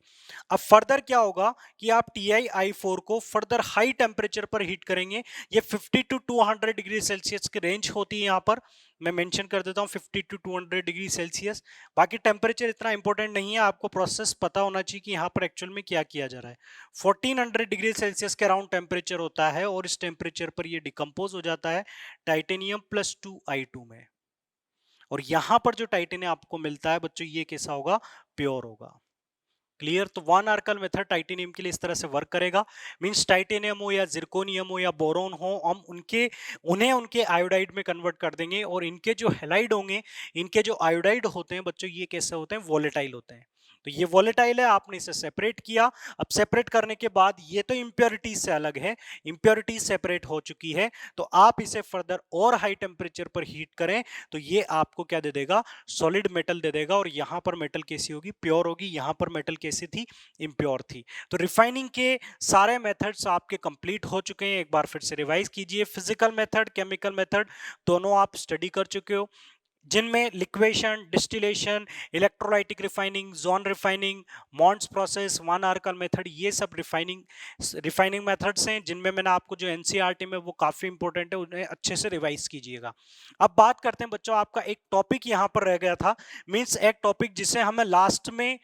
अब फर्दर क्या होगा कि आप TiI4 को फर्दर हाई टेम्परेचर पर हीट करेंगे। ये 50 टू 200 डिग्री सेल्सियस की रेंज होती है। यहाँ पर मैं मेंशन कर देता हूँ 50 टू 200 डिग्री सेल्सियस। बाकी टेम्परेचर इतना इंपॉर्टेंट नहीं है, आपको प्रोसेस पता होना चाहिए कि यहाँ पर एक्चुअल में क्या किया जा रहा है। 1400 डिग्री सेल्सियस के अराउंड टेम्परेचर होता है और इस टेम्परेचर पर ये डिकम्पोज हो जाता है टाइटेनियम प्लस 2I2 में। और यहां पर जो टाइटेनियम आपको मिलता है बच्चों ये कैसा होगा? प्योर होगा। क्लियर? तो वन आर्कल मेथड टाइटेनियम के लिए इस तरह से वर्क करेगा। मींस टाइटेनियम हो या जिरकोनियम हो या बोरोन हो, हम उन्हें उनके आयोडाइड में कन्वर्ट कर देंगे और इनके जो हैलाइड होंगे, इनके जो आयोडाइड होते हैं बच्चों ये कैसे होते हैं? वोलेटाइल होते हैं। तो ये वोलेटाइल है, आपने इसे सेपरेट किया। अब सेपरेट करने के बाद ये तो इंप्योरिटी से अलग है, इंप्योरिटी सेपरेट हो चुकी है। तो आप इसे फर्दर और हाई टेम्परेचर पर हीट करें तो ये आपको क्या दे देगा? सॉलिड मेटल दे देगा। और यहां पर मेटल कैसी होगी? प्योर होगी। यहां पर मेटल कैसी थी? इम्प्योर थी। तो रिफाइनिंग के सारे मेथड्स आपके कंप्लीट हो चुके हैं। एक बार फिर से रिवाइज कीजिए। फिजिकल मेथड, केमिकल मेथड दोनों आप स्टडी कर चुके हो, जिनमें liquation, distillation, electrolytic refining, zone refining, Mond's process, van Arkel method, ये सब रिफाइनिंग मेथड्स हैं जिनमें मैंने आपको जो एनसीईआरटी में वो काफी इंपॉर्टेंट है, उन्हें अच्छे से रिवाइज कीजिएगा। अब बात करते हैं बच्चों, आपका एक टॉपिक यहां पर रह गया था, मींस एक टॉपिक जिसे हमें लास्ट में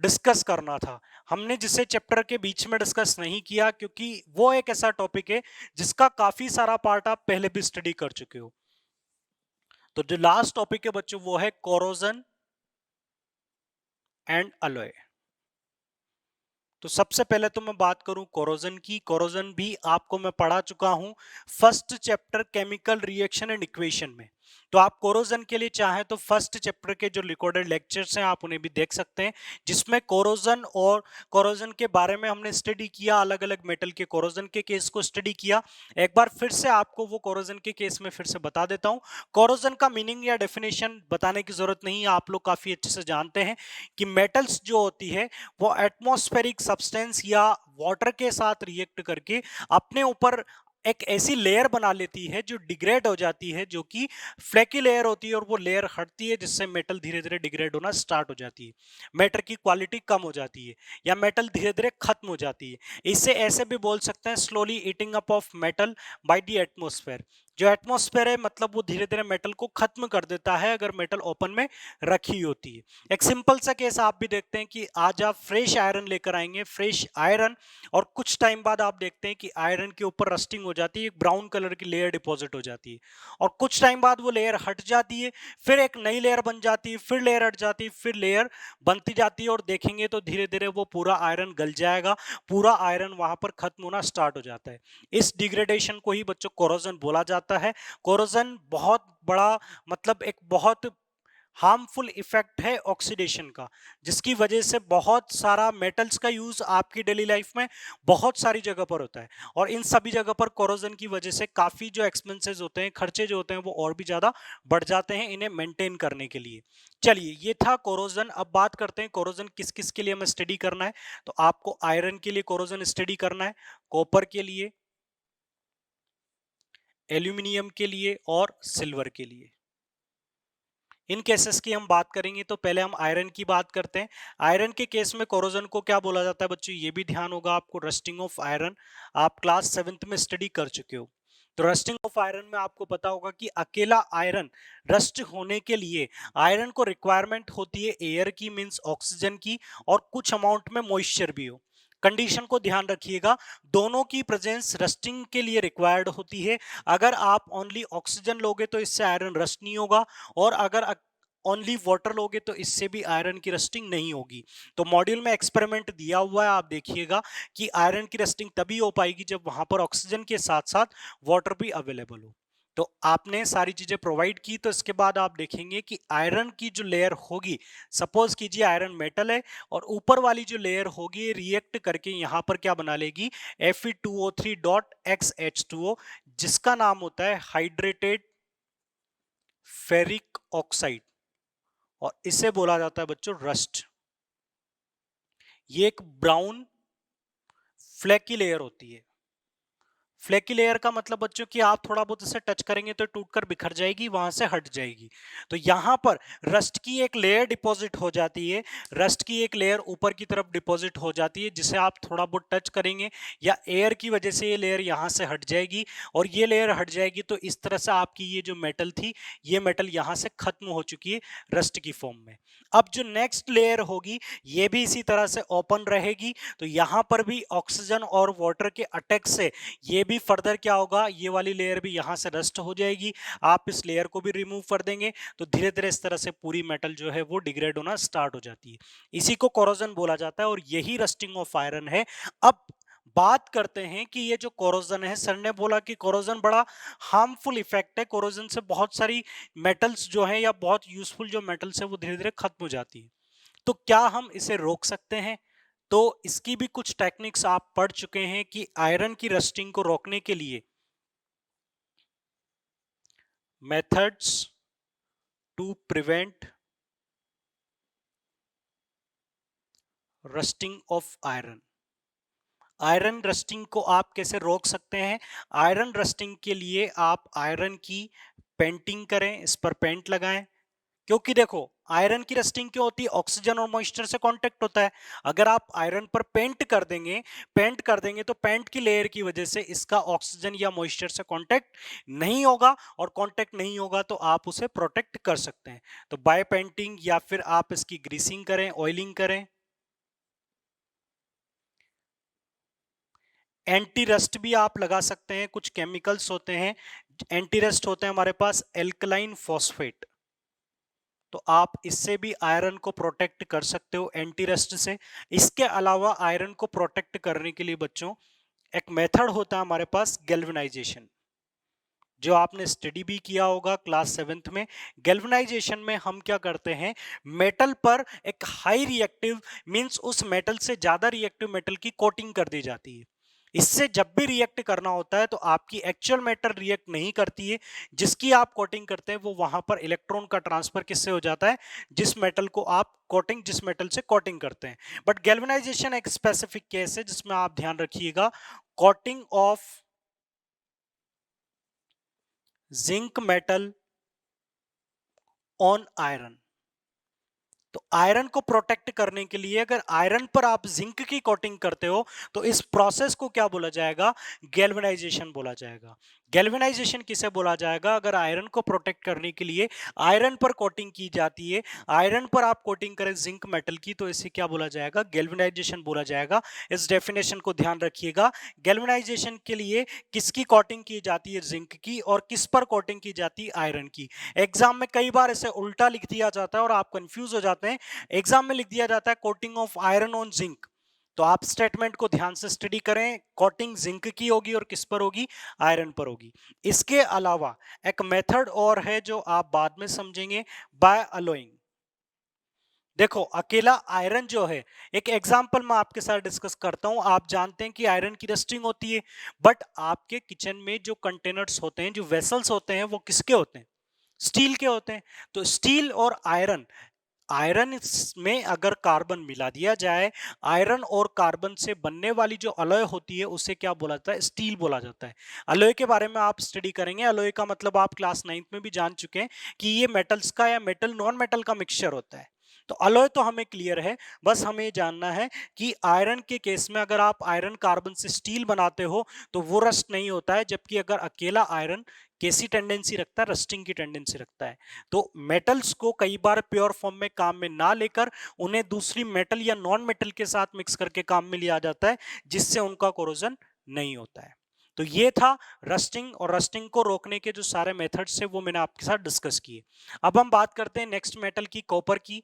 डिस्कस करना था, हमने जिसे चैप्टर के बीच में डिस्कस नहीं किया क्योंकि वो एक ऐसा टॉपिक है जिसका काफी सारा पार्ट आप पहले भी स्टडी कर चुके हो। तो जो लास्ट टॉपिक है बच्चों वो है कोरोजन एंड अलॉय। तो सबसे पहले तो मैं बात करूं कोरोजन की। कोरोजन भी आपको मैं पढ़ा चुका हूं first chapter chemical reaction and equation में। तो आप कोरोजन के लिए चाहें तो फर्स्ट चैप्टर के जो रिकॉर्डेड लेक्चर्स हैं आप उन्हें भी देख सकते हैं, जिसमें कोरोजन और कोरोजन के बारे में हमने स्टडी किया, अलग अलग मेटल के कोरोजन के केस को स्टडी किया। एक बार फिर से आपको वो कोरोजन के केस में फिर से बता देता हूं। कोरोजन का मीनिंग या डेफिनेशन बताने की जरूरत नहीं है, आप लोग काफी अच्छे से जानते हैं कि मेटल्स जो होती है वो एटमॉस्फेरिक सब्सटेंस या वाटर के साथ रिएक्ट करके अपने ऊपर एक ऐसी लेयर बना लेती है जो डिग्रेड हो जाती है, जो कि फ्लैकी लेयर होती है, और वो लेयर हटती है जिससे मेटल धीरे धीरे डिग्रेड होना स्टार्ट हो जाती है, मेटल की क्वालिटी कम हो जाती है या मेटल धीरे धीरे खत्म हो जाती है। इसे ऐसे भी बोल सकते हैं slowly eating up of metal by the atmosphere. जो एटमॉस्फेयर है मतलब वो धीरे धीरे मेटल को खत्म कर देता है अगर मेटल ओपन में रखी होती है। एक सिंपल सा केस आप भी देखते हैं कि आज आप फ्रेश आयरन लेकर आएंगे, फ्रेश आयरन, और कुछ टाइम बाद आप देखते हैं कि आयरन के ऊपर रस्टिंग हो जाती है, एक ब्राउन कलर की लेयर डिपॉजिट हो जाती है, और कुछ टाइम बाद वो लेयर हट जाती है, फिर एक नई लेयर बन जाती है, फिर लेयर हट जाती है, फिर लेयर बनती जाती है, और देखेंगे तो धीरे धीरे वो पूरा आयरन गल जाएगा, पूरा आयरन वहां पर खत्म होना स्टार्ट हो जाता है। इस डिग्रेडेशन को ही बच्चों कोरोजन बोला जाता है। कोरोजन बहुत बड़ा मतलब एक बहुत हार्मफुल इफेक्ट है ऑक्सीडेशन का, जिसकी वजह से बहुत सारा मेटल्स का यूज आपकी डेली लाइफ में बहुत सारी जगह पर होता है, और इन सभी जगह पर कोरोजन की वजह से काफी जो एक्सपेंसेस होते हैं, खर्चे जो होते हैं, वो और भी ज्यादा बढ़ जाते हैं इन्हें मेंटेन करने के लिए। चलिए, ये था कोरोजन। अब बात करते हैं कोरोजन किस किस के लिए हमें स्टडी करना है। तो आपको आयरन के लिए कोरोजन स्टडी करना है, कॉपर के लिए, एल्यूमिनियम के लिए और सिल्वर के लिए। इन केसेस की हम बात करेंगे तो पहले हम आयरन की बात करते हैं। आयरन के केस में कोरोजन को क्या बोला जाता है बच्चों, ये भी ध्यान होगा आपको। रस्टिंग ऑफ आयरन आप क्लास 7th में स्टडी कर चुके हो। तो रस्टिंग ऑफ आयरन में आपको पता होगा कि अकेला आयरन रस्ट होने के लिए आयरन को रिक्वायरमेंट होती है एयर की, मींस ऑक्सीजन की, और कुछ अमाउंट में मॉइस्चर भी हो। कंडीशन को ध्यान रखिएगा, दोनों की प्रेजेंस रस्टिंग के लिए रिक्वायर्ड होती है। अगर आप ओनली ऑक्सीजन लोगे तो इससे आयरन रस्ट नहीं होगा, और अगर ओनली वाटर लोगे तो इससे भी आयरन की रस्टिंग नहीं होगी। तो मॉड्यूल में एक्सपेरिमेंट दिया हुआ है, आप देखिएगा कि आयरन की रस्टिंग तभी हो पाएगी जब वहां पर ऑक्सीजन के साथ साथ वाटर भी अवेलेबल हो। तो आपने सारी चीजें प्रोवाइड की, तो इसके बाद आप देखेंगे कि आयरन की जो लेयर होगी, सपोज कीजिए आयरन मेटल है, और ऊपर वाली जो लेयर होगी रिएक्ट करके यहां पर क्या बना लेगी, Fe2O3.XH2O, जिसका नाम होता है हाइड्रेटेड फेरिक ऑक्साइड, और इसे बोला जाता है बच्चों रस्ट। ये एक ब्राउन फ्लैकी लेयर होती है। फ्लैकी लेयर का मतलब बच्चों कि आप थोड़ा बहुत इसे टच करेंगे तो टूटकर बिखर जाएगी, वहां से हट जाएगी। तो यहां पर रस्ट की एक लेयर डिपॉजिट हो जाती है, रस्ट की एक लेयर ऊपर की तरफ डिपॉजिट हो जाती है, जिसे आप थोड़ा बहुत टच करेंगे या एयर की वजह से ये लेयर यहां से हट जाएगी, और ये लेयर हट जाएगी तो इस तरह से आपकी ये जो मेटल थी, ये मेटल यहां से खत्म हो चुकी है रस्ट की फॉर्म में। अब जो नेक्स्ट लेयर होगी ये भी इसी तरह से ओपन रहेगी, तो यहां पर भी ऑक्सीजन और वाटर के अटैक से ये भी फर्दर क्या होगा, ये वाली लेयर भी यहां से रस्ट हो जाएगी। आप इस लेयर को भी रिमूव कर देंगे, तो धीरे धीरे इस तरह से पूरी मेटल जो है वो डिग्रेड होना स्टार्ट हो जाती है। इसी को कोरोजन बोला जाता है, और यही रस्टिंग ऑफ आयरन है। अब बात करते हैं कि ये जो कोरोजन है, सर ने बोला कि कोरोजन बड़ा हार्मफुल इफेक्ट है, कोरोजन से बहुत सारी मेटल्स जो है या बहुत यूजफुल जो मेटल्स है वो धीरे धीरे खत्म हो जाती है। तो क्या हम इसे रोक सकते हैं? तो इसकी भी कुछ टेक्निक्स आप पढ़ चुके हैं कि आयरन की रस्टिंग को रोकने के लिए methods to prevent rusting of iron. Iron rusting को आप कैसे रोक सकते हैं? आयरन रस्टिंग के लिए आप आयरन की पेंटिंग करें, इस पर पेंट लगाएं, क्योंकि देखो आयरन की रस्टिंग क्यों होती है, ऑक्सीजन और मॉइस्चर से कांटेक्ट होता है। अगर आप आयरन पर पेंट कर देंगे तो पेंट की लेयर की वजह से इसका ऑक्सीजन या मॉइस्चर से कांटेक्ट नहीं होगा, और कांटेक्ट नहीं होगा तो आप उसे प्रोटेक्ट कर सकते हैं। तो बाय पेंटिंग, या फिर आप इसकी ग्रीसिंग करें, ऑयलिंग करें। एंटी रस्ट भी आप लगा सकते हैं, कुछ केमिकल्स होते हैं एंटी रस्ट होते हैं हमारे पास, एल्कलाइन फॉस्फेट, तो आप इससे भी आयरन को प्रोटेक्ट कर सकते हो एंटी रस्ट से। इसके अलावा आयरन को प्रोटेक्ट करने के लिए बच्चों एक मेथड होता है हमारे पास, गैल्वेनाइजेशन, जो आपने स्टडी भी किया होगा क्लास 7th में। गैल्वेनाइजेशन में हम क्या करते हैं, मेटल पर एक हाई रिएक्टिव, मींस उस मेटल से ज्यादा रिएक्टिव मेटल की कोटिंग कर दी जाती है। इससे जब भी रिएक्ट करना होता है तो आपकी एक्चुअल मेटल रिएक्ट नहीं करती है, जिसकी आप कोटिंग करते हैं वो वहां पर इलेक्ट्रॉन का ट्रांसफर किससे हो जाता है, जिस मेटल को आप कोटिंग, जिस मेटल से कोटिंग करते हैं। बट गैल्वेनाइजेशन एक स्पेसिफिक केस है जिसमें आप ध्यान रखिएगा, coating of zinc metal on iron. तो आयरन को प्रोटेक्ट करने के लिए अगर आयरन पर आप जिंक की कोटिंग करते हो तो इस प्रोसेस को क्या बोला जाएगा? गैल्वेनाइजेशन बोला जाएगा। गैल्वेनाइजेशन किसे बोला जाएगा? अगर आयरन को प्रोटेक्ट करने के लिए आयरन पर कोटिंग की जाती है, आयरन पर आप कोटिंग करें जिंक मेटल की, तो इसे क्या बोला जाएगा? गैल्वेनाइजेशन बोला जाएगा। इस डेफिनेशन को ध्यान रखिएगा। गैल्वेनाइजेशन के लिए किसकी कोटिंग की जाती है? जिंक की। और किस पर कोटिंग की जाती है? आयरन की। एग्जाम में कई बार इसे उल्टा लिख दिया जाता है और आप कंफ्यूज हो जाते हैं। एग्जाम में लिख दिया जाता है coating of iron on zinc, तो आप स्टेटमेंट को ध्यान से स्टडी करें। कोटिंग जिंक की होगी और किस पर होगी? आयरन पर होगी। इसके अलावा एक मेथड और है जो आप बाद में समझेंगे, बाय अलोइंग। देखो अकेला आयरन जो है, एक एग्जांपल मैं आपके साथ डिस्कस करता हूं। आप जानते हैं कि आयरन की रस्टिंग होती है, बट आपके किचन में जो कंटेनर्स होते हैं, जो वेसल्स होते हैं, वो किसके होते हैं? स्टील के होते हैं। तो स्टील और आयरन, आयरन में अगर कार्बन मिला दिया जाए, आयरन और कार्बन से बनने वाली जो अलॉय होती है उसे क्या बोला जाता है? स्टील बोला जाता है। अलॉय के बारे में आप स्टडी करेंगे। अलॉय का मतलब आप क्लास 9th में भी जान चुके हैं कि ये मेटल्स का या मेटल नॉन मेटल का मिक्सचर होता है। तो अलॉय तो हमें क्लियर है। बस हमें जानना है कि आयरन के केस में अगर आप आयरन कार्बन से स्टील बनाते हो तो वो रस्ट नहीं होता है, जबकि अगर अकेला आयरन कैसी टेंडेंसी रखता है? रस्टिंग की टेंडेंसी रखता है। तो मेटल्स को कई बार प्योर फॉर्म में काम में ना लेकर उन्हें दूसरी मेटल या नॉन मेटल के साथ मिक्स करके काम में लिया जाता है, जिससे उनका कोरोजन नहीं होता है। तो ये था रस्टिंग, और रस्टिंग को रोकने के जो सारे मेथड्स है वो मैंने आपके साथ डिस्कस किए। अब हम बात करते हैं नेक्स्ट मेटल की, कॉपर की।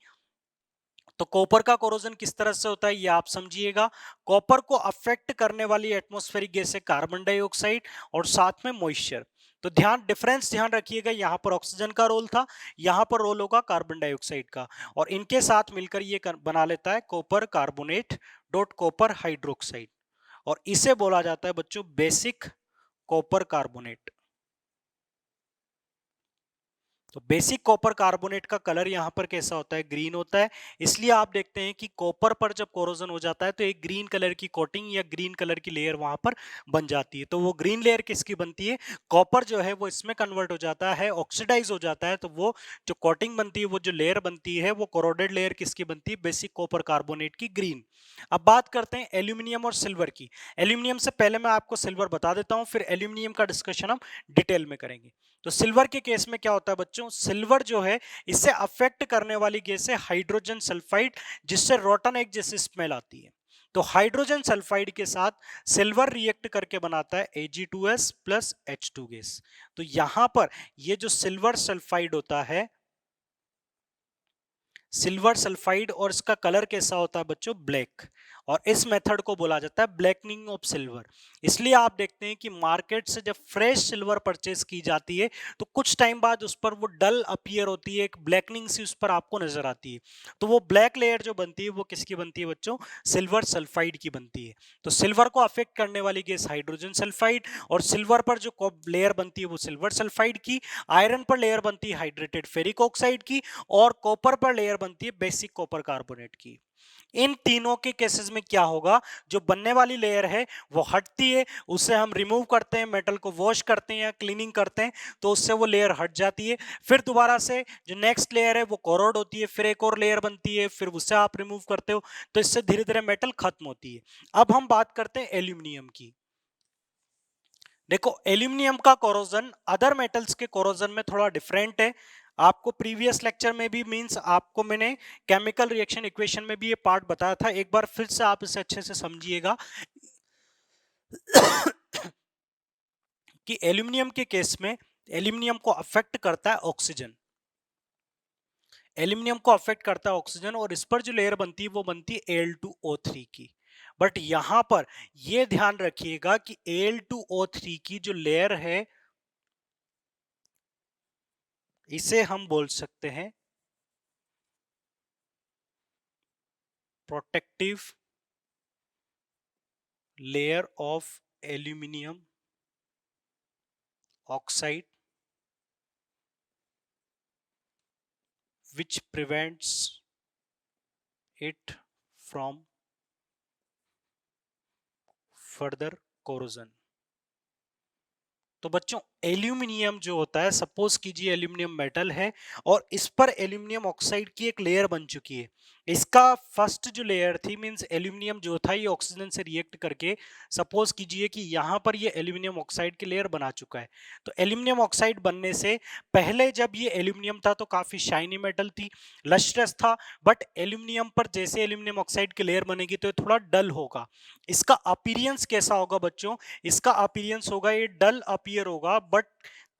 तो कॉपर का कोरोजन किस तरह से होता है ये आप समझिएगा। कॉपर को अफेक्ट करने वाली एटमॉस्फेरिक गैस है कार्बन डाइऑक्साइड और साथ में मॉइस्चर। तो ध्यान रखिएगा, यहां पर ऑक्सीजन का रोल था, यहां पर रोल होगा कार्बन डाइऑक्साइड का, और इनके साथ मिलकर ये बना लेता है copper carbonate dot copper hydroxide, और इसे बोला जाता है बच्चों बेसिक कॉपर कार्बोनेट। तो बेसिक कॉपर कार्बोनेट का कलर यहां पर कैसा होता है? ग्रीन होता है। इसलिए आप देखते हैं कि कॉपर पर जब कोरोजन हो जाता है तो एक ग्रीन कलर की कोटिंग या ग्रीन कलर की लेयर वहां पर बन जाती है। तो वो ग्रीन लेयर किसकी बनती है? कॉपर जो है वो इसमें कन्वर्ट हो जाता है, ऑक्सीडाइज हो जाता है, तो वो जो कोटिंग बनती है, वो जो लेयर बनती है, वो कोरोडेड लेयर किसकी बनती है? बेसिक कॉपर कार्बोनेट की, ग्रीन। अब बात करते हैं एल्यूमिनियम और सिल्वर की। एल्यूमिनियम से पहले मैं आपको सिल्वर बता देता हूं, फिर एल्यूमिनियम का डिस्कशन हम डिटेल में करेंगे। तो सिल्वर के केस में क्या होता है बच्चों? सिल्वर जो है, इसे अफेक्ट करने वाली गैस है हाइड्रोजन सल्फाइड, जिससे रोटन एक जैसी स्मेल आती है। तो हाइड्रोजन सल्फाइड के साथ सिल्वर रिएक्ट करके बनाता है Ag2S प्लस H2 गैस। तो यहां पर ये जो सिल्वर सल्फाइड होता है, सिल्वर सल्फाइड, और इसका कलर कैसा होता है बच्चों? ब्लैक। और इस मेथड को बोला जाता है ब्लैकनिंग ऑफ सिल्वर। इसलिए आप देखते हैं कि मार्केट से जब फ्रेश सिल्वर परचेज की जाती है तो कुछ टाइम बाद उस पर वो डल अपीयर होती है, एक ब्लैकनिंग सी उस पर आपको नजर आती है। तो वो ब्लैक लेयर जो बनती है वो किसकी बनती है बच्चों? सिल्वर सल्फाइड की बनती है। तो सिल्वर को अफेक्ट करने वाली गैस हाइड्रोजन सल्फाइड, और सिल्वर पर जो लेयर बनती है वो सिल्वर सल्फाइड की। आयरन पर लेयर बनती है हाइड्रेटेड फेरिक ऑक्साइड की, और कॉपर पर लेयर बनती है बेसिक कॉपर कार्बोनेट की। इन तीनों के केसेस में क्या होगा? जो बनने वाली लेयर है वो हटती है, उसे हम रिमूव करते हैं, मेटल को वॉश करते हैं या क्लीनिंग करते हैं, तो उससे वो लेयर हट जाती है। फिर दोबारा से जो नेक्स्ट लेयर है वो कोरोड होती है, फिर एक और लेयर बनती है, फिर उससे आप रिमूव करते हो, तो इससे धीरे धीरे मेटल खत्म होती है। अब हम बात करते हैं एल्यूमिनियम की। देखो एल्यूमिनियम का कोरोजन अदर मेटल्स के कोरोजन में थोड़ा डिफरेंट है। आपको प्रीवियस लेक्चर में भी, मींस आपको मैंने केमिकल रिएक्शन इक्वेशन में भी ये पार्ट बताया था, एक बार फिर से आप इसे अच्छे से समझिएगा कि एल्यूमिनियम के केस में एल्यूमिनियम को अफेक्ट करता है ऑक्सीजन। एल्यूमिनियम को अफेक्ट करता है ऑक्सीजन, और इस पर जो लेयर बनती है वो बनती है Al2O3 की। बट यहां पर ये ध्यान रखिएगा कि Al2O3 की जो लेयर है, इसे हम बोल सकते हैं protective layer of aluminium oxide which prevents it from further corrosion। तो बच्चों एल्यूमिनियम जो होता है, सपोज कीजिए एल्यूमिनियम मेटल है और इस पर एल्यूमिनियम ऑक्साइड की एक लेयर बन चुकी है। इसका फर्स्ट जो लेयर थी, मींस एल्यूमिनियम जो था ये ऑक्सीजन से रिएक्ट करके सपोज कीजिए कि यहाँ पर ये एल्यूमिनियम ऑक्साइड की लेयर बना चुका है। तो एल्यूमिनियम ऑक्साइड बनने से पहले जब ये एल्यूमिनियम था तो काफी शाइनी मेटल थी, लस्ट्रस था, बट एल्यूमिनियम पर जैसे एल्यूमिनियम ऑक्साइड की लेयर बनेगी तो ये थोड़ा डल होगा। इसका अपीयरेंस कैसा होगा बच्चों? इसका अपीयरेंस होगा, ये डल अपीयर होगा, बट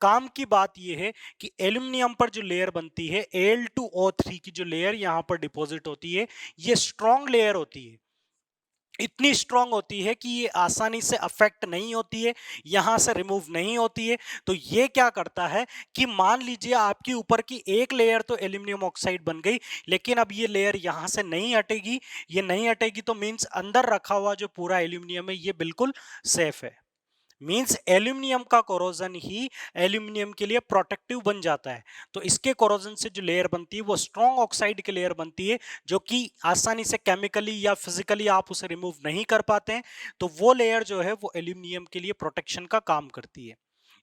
काम की बात यह है कि एल्यूमिनियम पर जो लेयर बनती है Al2O3 की जो लेयर यहां पर डिपॉजिट होती है, ये स्ट्रॉन्ग लेयर होती है, इतनी स्ट्रांग होती है कि ये आसानी से अफेक्ट नहीं होती है, यहां से रिमूव नहीं होती है। तो ये क्या करता है कि मान लीजिए आपकी ऊपर की एक लेयर तो एल्यूमिनियम ऑक्साइड बन गई, लेकिन अब ये लेयर यहां से नहीं हटेगी, ये नहीं हटेगी तो मींस अंदर रखा हुआ जो पूरा एल्यूमिनियम है ये बिल्कुल सेफ है। मींस एल्यूमिनियम का कोरोजन ही एल्यूमिनियम के लिए प्रोटेक्टिव बन जाता है। तो इसके कोरोजन से जो लेयर बनती है वो स्ट्रॉन्ग ऑक्साइड की लेयर बनती है, जो कि आसानी से केमिकली या फिजिकली आप उसे रिमूव नहीं कर पाते हैं। तो वो लेयर जो है वो एल्यूमिनियम के लिए प्रोटेक्शन का काम करती है।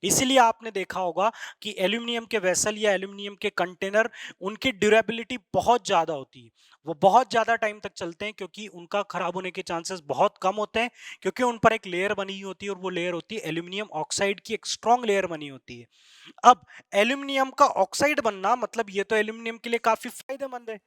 इसीलिए आपने देखा होगा कि एल्यूमिनियम के वेसल या एल्यूमिनियम के कंटेनर, उनकी ड्यूरेबिलिटी बहुत ज्यादा होती है, वो बहुत ज्यादा टाइम तक चलते हैं क्योंकि उनका खराब होने के चांसेस बहुत कम होते हैं, क्योंकि उन पर एक लेयर बनी होती है और वो लेयर होती है एल्यूमिनियम ऑक्साइड की, एक स्ट्रॉन्ग लेयर बनी होती है। अब एल्यूमिनियम का ऑक्साइड बनना मतलब ये तो एल्यूमिनियम के लिए काफी फायदेमंद है।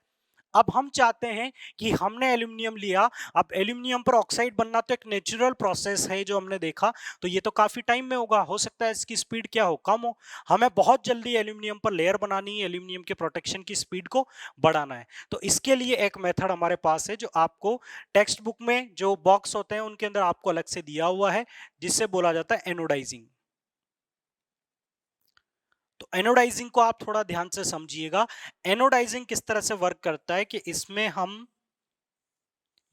अब हम चाहते हैं कि हमने एल्यूमिनियम लिया, अब एल्यूमिनियम पर ऑक्साइड बनना तो एक नेचुरल प्रोसेस है जो हमने देखा, तो ये तो काफी टाइम में होगा, हो सकता है इसकी स्पीड क्या हो, कम हो। हमें बहुत जल्दी एल्यूमिनियम पर लेयर बनानी है, एल्यूमिनियम के प्रोटेक्शन की स्पीड को बढ़ाना है। तो इसके लिए एक मेथड हमारे पास है जो आपको टेक्स्ट बुक में जो बॉक्स होते हैं उनके अंदर आपको अलग से दिया हुआ है, जिससे बोला जाता है एनोडाइजिंग। तो एनोडाइजिंग को आप थोड़ा ध्यान से समझिएगा। एनोडाइजिंग किस तरह से वर्क करता है कि इसमें हम,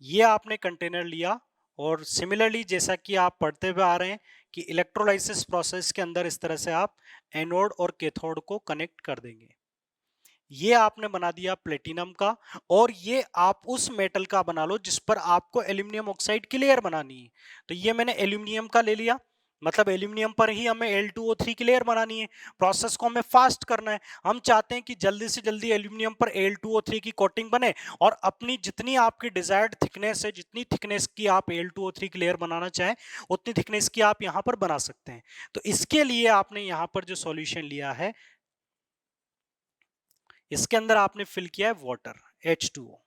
ये आपने कंटेनर लिया और सिमिलरली जैसा कि आप पढ़ते हुए आ रहे हैं कि इलेक्ट्रोलाइसिस प्रोसेस के अंदर इस तरह से आप एनोड और कैथोड को कनेक्ट कर देंगे। ये आपने बना दिया प्लेटिनम का, और ये आप उस मेटल का बना लो जिस पर आपको एल्यूमिनियम ऑक्साइड की लेयर बनानी है। तो ये मैंने एल्यूमिनियम का ले लिया, मतलब एल्यूमिनियम पर ही हमें Al2O3 की लेयर बनानी है, प्रोसेस को हमें फास्ट करना है। हम चाहते हैं कि जल्दी से जल्दी एल्यूमिनियम पर Al2O3 की कोटिंग बने और अपनी जितनी आपकी डिजायर्ड थिकनेस है, जितनी थिकनेस की आप Al2O3 की लेयर बनाना चाहें उतनी थिकनेस की आप यहां पर बना सकते हैं। तो इसके लिए आपने यहां पर जो सॉल्यूशन लिया है, इसके अंदर आपने फिल किया है वाटर H2O।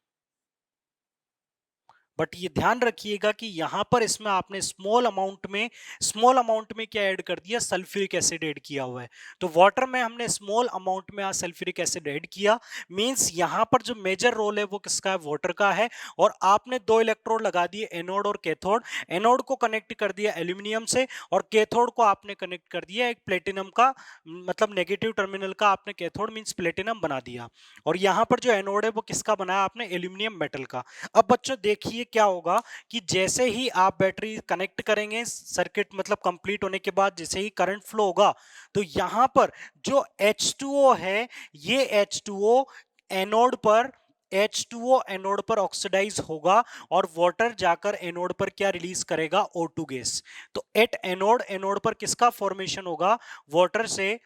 बट ये ध्यान रखिएगा कि यहां पर इसमें आपने स्मॉल अमाउंट में क्या ऐड कर दिया, सल्फ्यूरिक एसिड ऐड किया हुआ है। तो वाटर में हमने स्मॉल अमाउंट में सल्फ्यूरिक एसिड ऐड किया, मींस यहां पर जो मेजर रोल है वो किसका है, वाटर का है। और आपने दो इलेक्ट्रोड लगा दिए, एनोड और कैथोड। एनोड को कनेक्ट कर दिया एल्यूमिनियम से और कैथोड को आपने कनेक्ट कर दिया एक प्लेटिनम का, मतलब नेगेटिव टर्मिनल का आपने कैथोड मींस प्लेटिनम बना दिया। और यहां पर जो एनोड है वो किसका बनाया आपने, एल्यूमिनियम मेटल का। अब बच्चों देखिए क्या होगा कि जैसे ही आप बैटरी कनेक्ट करेंगे, सर्किट मतलब कंप्लीट होने के बाद जैसे ही करंट फ्लो होगा, तो यहां पर जो H2O है, ये H2O एनोड पर H2O एनोड पर ऑक्सीडाइज होगा और वाटर जाकर एनोड पर क्या रिलीज करेगा, O2 गैस। तो एट एनोड, एनोड पर किसका फॉर्मेशन होगा, वाटर से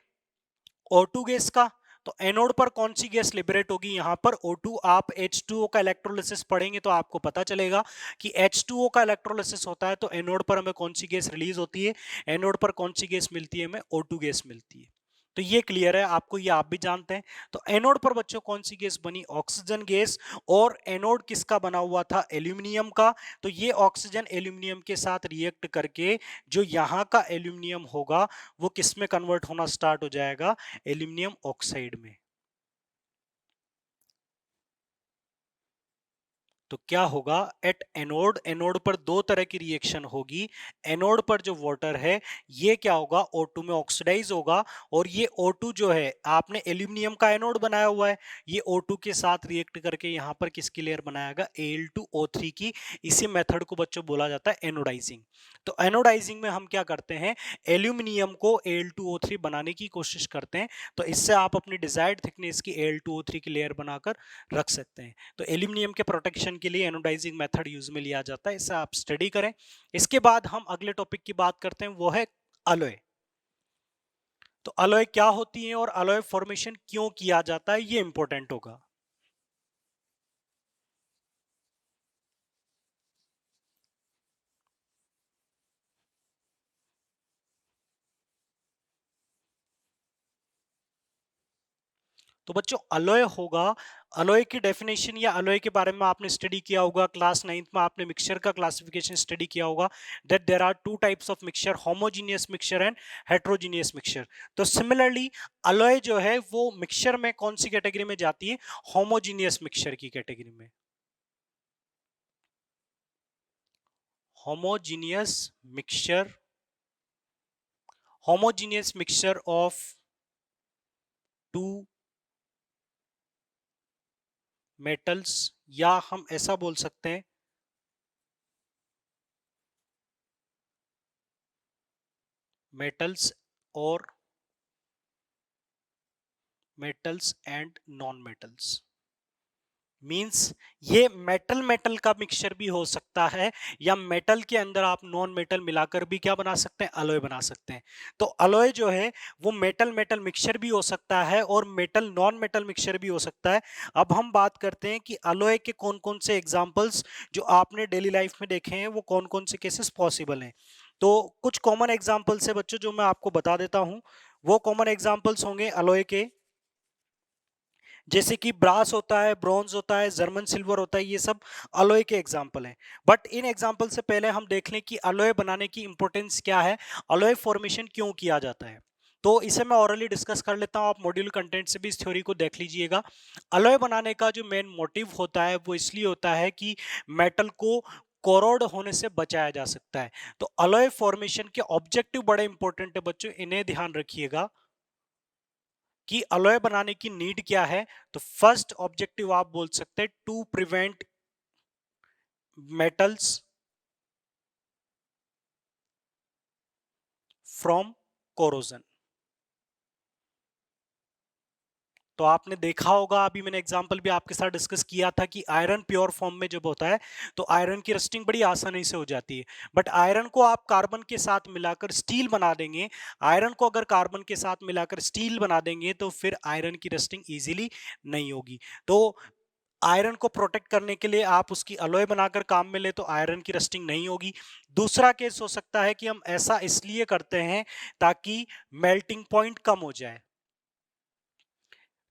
O2 गैस का। तो एनोड पर कौन सी गैस लिबरेट होगी, यहां पर O2। आप H2O का इलेक्ट्रोलिसिस पढ़ेंगे तो आपको पता चलेगा कि H2O का इलेक्ट्रोलिसिस होता है तो एनोड पर हमें कौन सी गैस रिलीज होती है, एनोड पर कौन सी गैस मिलती है, हमें O2 गैस मिलती है। तो ये क्लियर है आपको, ये आप भी जानते हैं। तो एनोड पर बच्चों कौन सी गैस बनी, ऑक्सीजन गैस। और एनोड किसका बना हुआ था, एल्यूमिनियम का। तो ये ऑक्सीजन एल्यूमिनियम के साथ रिएक्ट करके जो यहाँ का एल्यूमिनियम होगा वो किस में कन्वर्ट होना स्टार्ट हो जाएगा, एल्यूमिनियम ऑक्साइड में। तो क्या होगा एट एनोड, एनोड पर दो तरह की रिएक्शन होगी। एनोड पर जो वाटर है ये क्या होगा, O2 में ऑक्सीडाइज होगा। और ये O2 जो है, आपने एल्यूमिनियम का एनोड बनाया हुआ है, ये O2 के साथ रिएक्ट करके यहां पर किसकी लेयर बनाएगा, Al2O3 की। इसी मेथड को बच्चों बोला जाता है एनोडाइजिंग। तो एनोडाइजिंग में हम क्या करते हैं, एल्यूमिनियम को Al2O3 बनाने की कोशिश करते हैं। तो इससे आप अपनी डिजायर्ड थिकनेस की Al2O3 की लेयर बनाकर रख सकते हैं। तो एल्यूमिनियम के प्रोटेक्शन के लिए एनोडाइजिंग मेथड यूज में लिया जाता है, इसे आप स्टडी करें। इसके बाद हम अगले टॉपिक की बात करते हैं, वो है अलॉय। तो अलॉय क्या होती है और अलॉय फॉर्मेशन क्यों किया जाता है, ये इंपॉर्टेंट होगा। तो बच्चों अलॉय होगा, अलॉय की डेफिनेशन या अलॉय के बारे में आपने स्टडी किया होगा, क्लास 9th में आपने मिक्सचर का क्लासिफिकेशन स्टडी किया होगा, that there are two types of mixture, homogeneous mixture and heterogeneous mixture. तो सिमिलरली अलॉय जो है वो मिक्सचर में कौन सी कैटेगरी में जाती है, होमोजीनियस मिक्सचर की कैटेगरी में। Homogeneous mixture, homogeneous mixture of two metals, या हम ऐसा बोल सकते हैं मेटल्स और metals and non metals. Means ये मेटल मेटल का मिक्सचर भी हो सकता है, या मेटल के अंदर आप नॉन मेटल मिलाकर भी क्या बना सकते हैं, अलॉय बना सकते हैं। तो अलॉय जो है वो मेटल मेटल मिक्सचर भी हो सकता है और मेटल नॉन मेटल मिक्सचर भी हो सकता है। अब हम बात करते हैं कि अलॉय के कौन कौन से एग्जांपल्स जो आपने डेली लाइफ में देखे हैं, वो कौन कौन से केसेस पॉसिबल हैं। तो कुछ कॉमन एग्जांपल्स है बच्चों जो मैं आपको बता देता हूं। वो कॉमन एग्जांपल्स होंगे अलॉय के, जैसे कि ब्रास होता है, ब्रॉन्ज होता है, जर्मन सिल्वर होता है, ये सब अलॉय के एग्जाम्पल हैं। बट इन एग्जाम्पल से पहले हम देख लें कि अलॉय बनाने की इंपॉर्टेंस क्या है, अलॉय फॉर्मेशन क्यों किया जाता है। तो इसे मैं ऑरली डिस्कस कर लेता हूं, आप मॉड्यूल कंटेंट से भी इस थ्योरी को देख लीजिएगा। अलॉय बनाने का जो मेन मोटिव होता है वो इसलिए होता है कि मेटल को कोरोड होने से बचाया जा सकता है। तो अलॉय फॉर्मेशन के ऑब्जेक्टिव बड़े इंपॉर्टेंट है बच्चों, इन्हें ध्यान रखिएगा कि अलॉय बनाने की नीड क्या है। तो फर्स्ट ऑब्जेक्टिव आप बोल सकते हैं to prevent metals from corrosion. तो आपने देखा होगा, अभी मैंने एग्जांपल भी आपके साथ डिस्कस किया था कि आयरन प्योर फॉर्म में जब होता है तो आयरन की रस्टिंग बड़ी आसानी से हो जाती है। बट आयरन को आप कार्बन के साथ मिलाकर स्टील बना देंगे, आयरन को अगर कार्बन के साथ मिलाकर स्टील बना देंगे तो फिर आयरन की रस्टिंग इजीली नहीं होगी। तो आयरन को प्रोटेक्ट करने के लिए आप उसकी अलॉय बनाकर काम में ले तो आयरन की रस्टिंग नहीं होगी। दूसरा केस हो सकता है कि हम ऐसा इसलिए करते हैं ताकि मेल्टिंग पॉइंट कम हो जाए,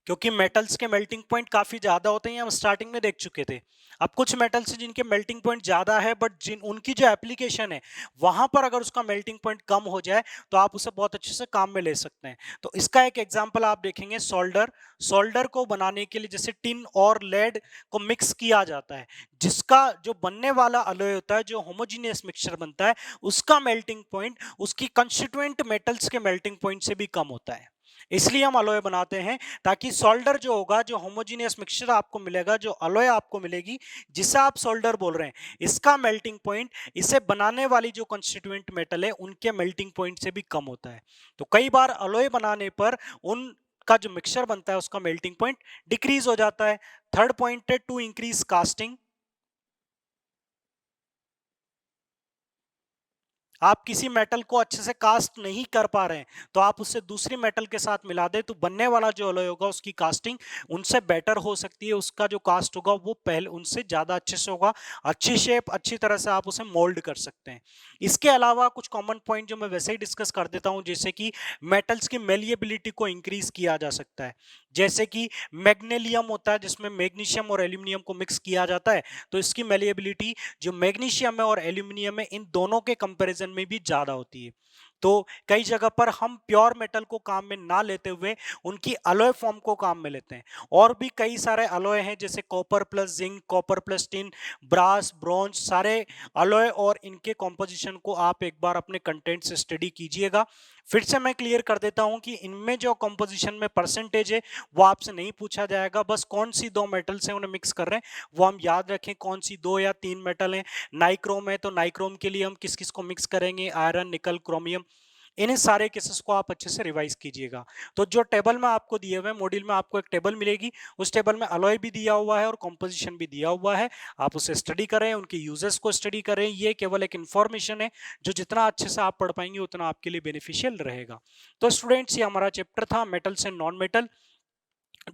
क्योंकि मेटल्स के मेल्टिंग पॉइंट काफी ज्यादा होते हैं, हम स्टार्टिंग में देख चुके थे। अब कुछ मेटल्स हैं जिनके मेल्टिंग पॉइंट ज्यादा है, बट जिन उनकी जो एप्लीकेशन है वहां पर अगर उसका मेल्टिंग पॉइंट कम हो जाए तो आप उसे बहुत अच्छे से काम में ले सकते हैं। तो इसका एक एग्जांपल आप देखेंगे सोल्डर। सोल्डर को बनाने के लिए जैसे टिन और लेड को मिक्स किया जाता है, जिसका जो बनने वाला अलॉय होता है, जो होमोजीनियस मिक्सचर बनता है, उसका मेल्टिंग पॉइंट उसकी कंस्टिट्यूएंट मेटल्स के मेल्टिंग पॉइंट से भी कम होता है। इसलिए हम अलॉय बनाते हैं ताकि सोल्डर जो होगा, जो होमोजीनियस मिक्सचर आपको मिलेगा, जो अलॉय आपको मिलेगी जिसे आप सोल्डर बोल रहे हैं, इसका मेल्टिंग पॉइंट इसे बनाने वाली जो कंस्टिट्यूएंट मेटल है उनके मेल्टिंग पॉइंट से भी कम होता है। तो कई बार अलॉय बनाने पर उन का जो मिक्सचर बनता है उसका मेल्टिंग पॉइंट डिक्रीज हो जाता है। थर्ड पॉइंट है टू इंक्रीज कास्टिंग। आप किसी मेटल को अच्छे से कास्ट नहीं कर पा रहे हैं तो आप उससे दूसरी मेटल के साथ मिला दे तो बनने वाला जो अलॉय होगा उसकी कास्टिंग उनसे बेटर हो सकती है, उसका जो कास्ट होगा वो पहले उनसे ज्यादा अच्छे से होगा, अच्छी शेप अच्छी तरह से आप उसे मोल्ड कर सकते हैं। इसके अलावा कुछ कॉमन पॉइंट जो मैं वैसे ही डिस्कस कर देता हूं, जैसे कि मेटल्स की मेलिएबिलिटी को इंक्रीज किया जा सकता है। जैसे कि मैग्नीशियम होता है जिसमें मैग्नीशियम और एल्यूमिनियम को मिक्स किया जाता है, तो इसकी मेलिएबिलिटी जो मैग्नीशियम है और एल्यूमिनियम है इन दोनों के कंपैरिजन में भी ज्यादा होती है। तो कई जगह पर हम प्योर मेटल को काम में ना लेते हुए उनकी अलॉय फॉर्म को काम में लेते हैं। और भी कई सारे अलॉय हैं जैसे copper plus zinc, copper plus tin, brass, bronze, सारे अलॉय और इनके कॉम्पोजिशन को आप एक बार अपने कंटेंट से स्टडी कीजिएगा। फिर से मैं क्लियर कर देता हूं कि इनमें जो कंपोजिशन में परसेंटेज है वो आपसे नहीं पूछा जाएगा, बस कौन सी दो मेटल्स हैं उन्हें मिक्स कर रहे हैं वो हम याद रखें, कौन सी दो या तीन मेटल हैं। नाइक्रोम है तो नाइक्रोम के लिए हम किस किस को मिक्स करेंगे, आयरन, निकल, क्रोमियम। इन्हीं सारे केसेस को आप अच्छे से रिवाइज कीजिएगा। तो जो टेबल में आपको दिए हुए मॉड्यूल में आपको एक टेबल मिलेगी, उस टेबल में अलॉय भी दिया हुआ है और कंपोजिशन भी दिया हुआ है। आप उसे स्टडी करें, उनके यूजेस को स्टडी करें। ये केवल एक इंफॉर्मेशन है जो जितना अच्छे से आप पढ़ पाएंगे उतना आपके लिए बेनिफिशियल रहेगा। तो स्टूडेंट्स, ये हमारा चैप्टर था मेटल्स एंड नॉन मेटल,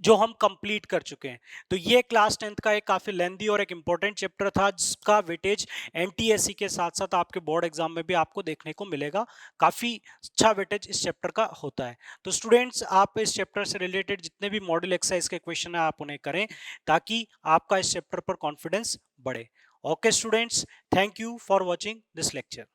जो हम कंप्लीट कर चुके हैं। तो ये क्लास 10th का एक काफी लेंथी और एक इंपॉर्टेंट चैप्टर था, जिसका वेटेज एनटीएससी के साथ साथ आपके बोर्ड एग्जाम में भी आपको देखने को मिलेगा। काफी अच्छा वेटेज इस चैप्टर का होता है। तो स्टूडेंट्स, आप इस चैप्टर से रिलेटेड जितने भी मॉडल एक्सरसाइज के क्वेश्चन है आप उन्हें करें, ताकि आपका इस चैप्टर पर कॉन्फिडेंस बढ़े। Okay students, thank you for watching this lecture.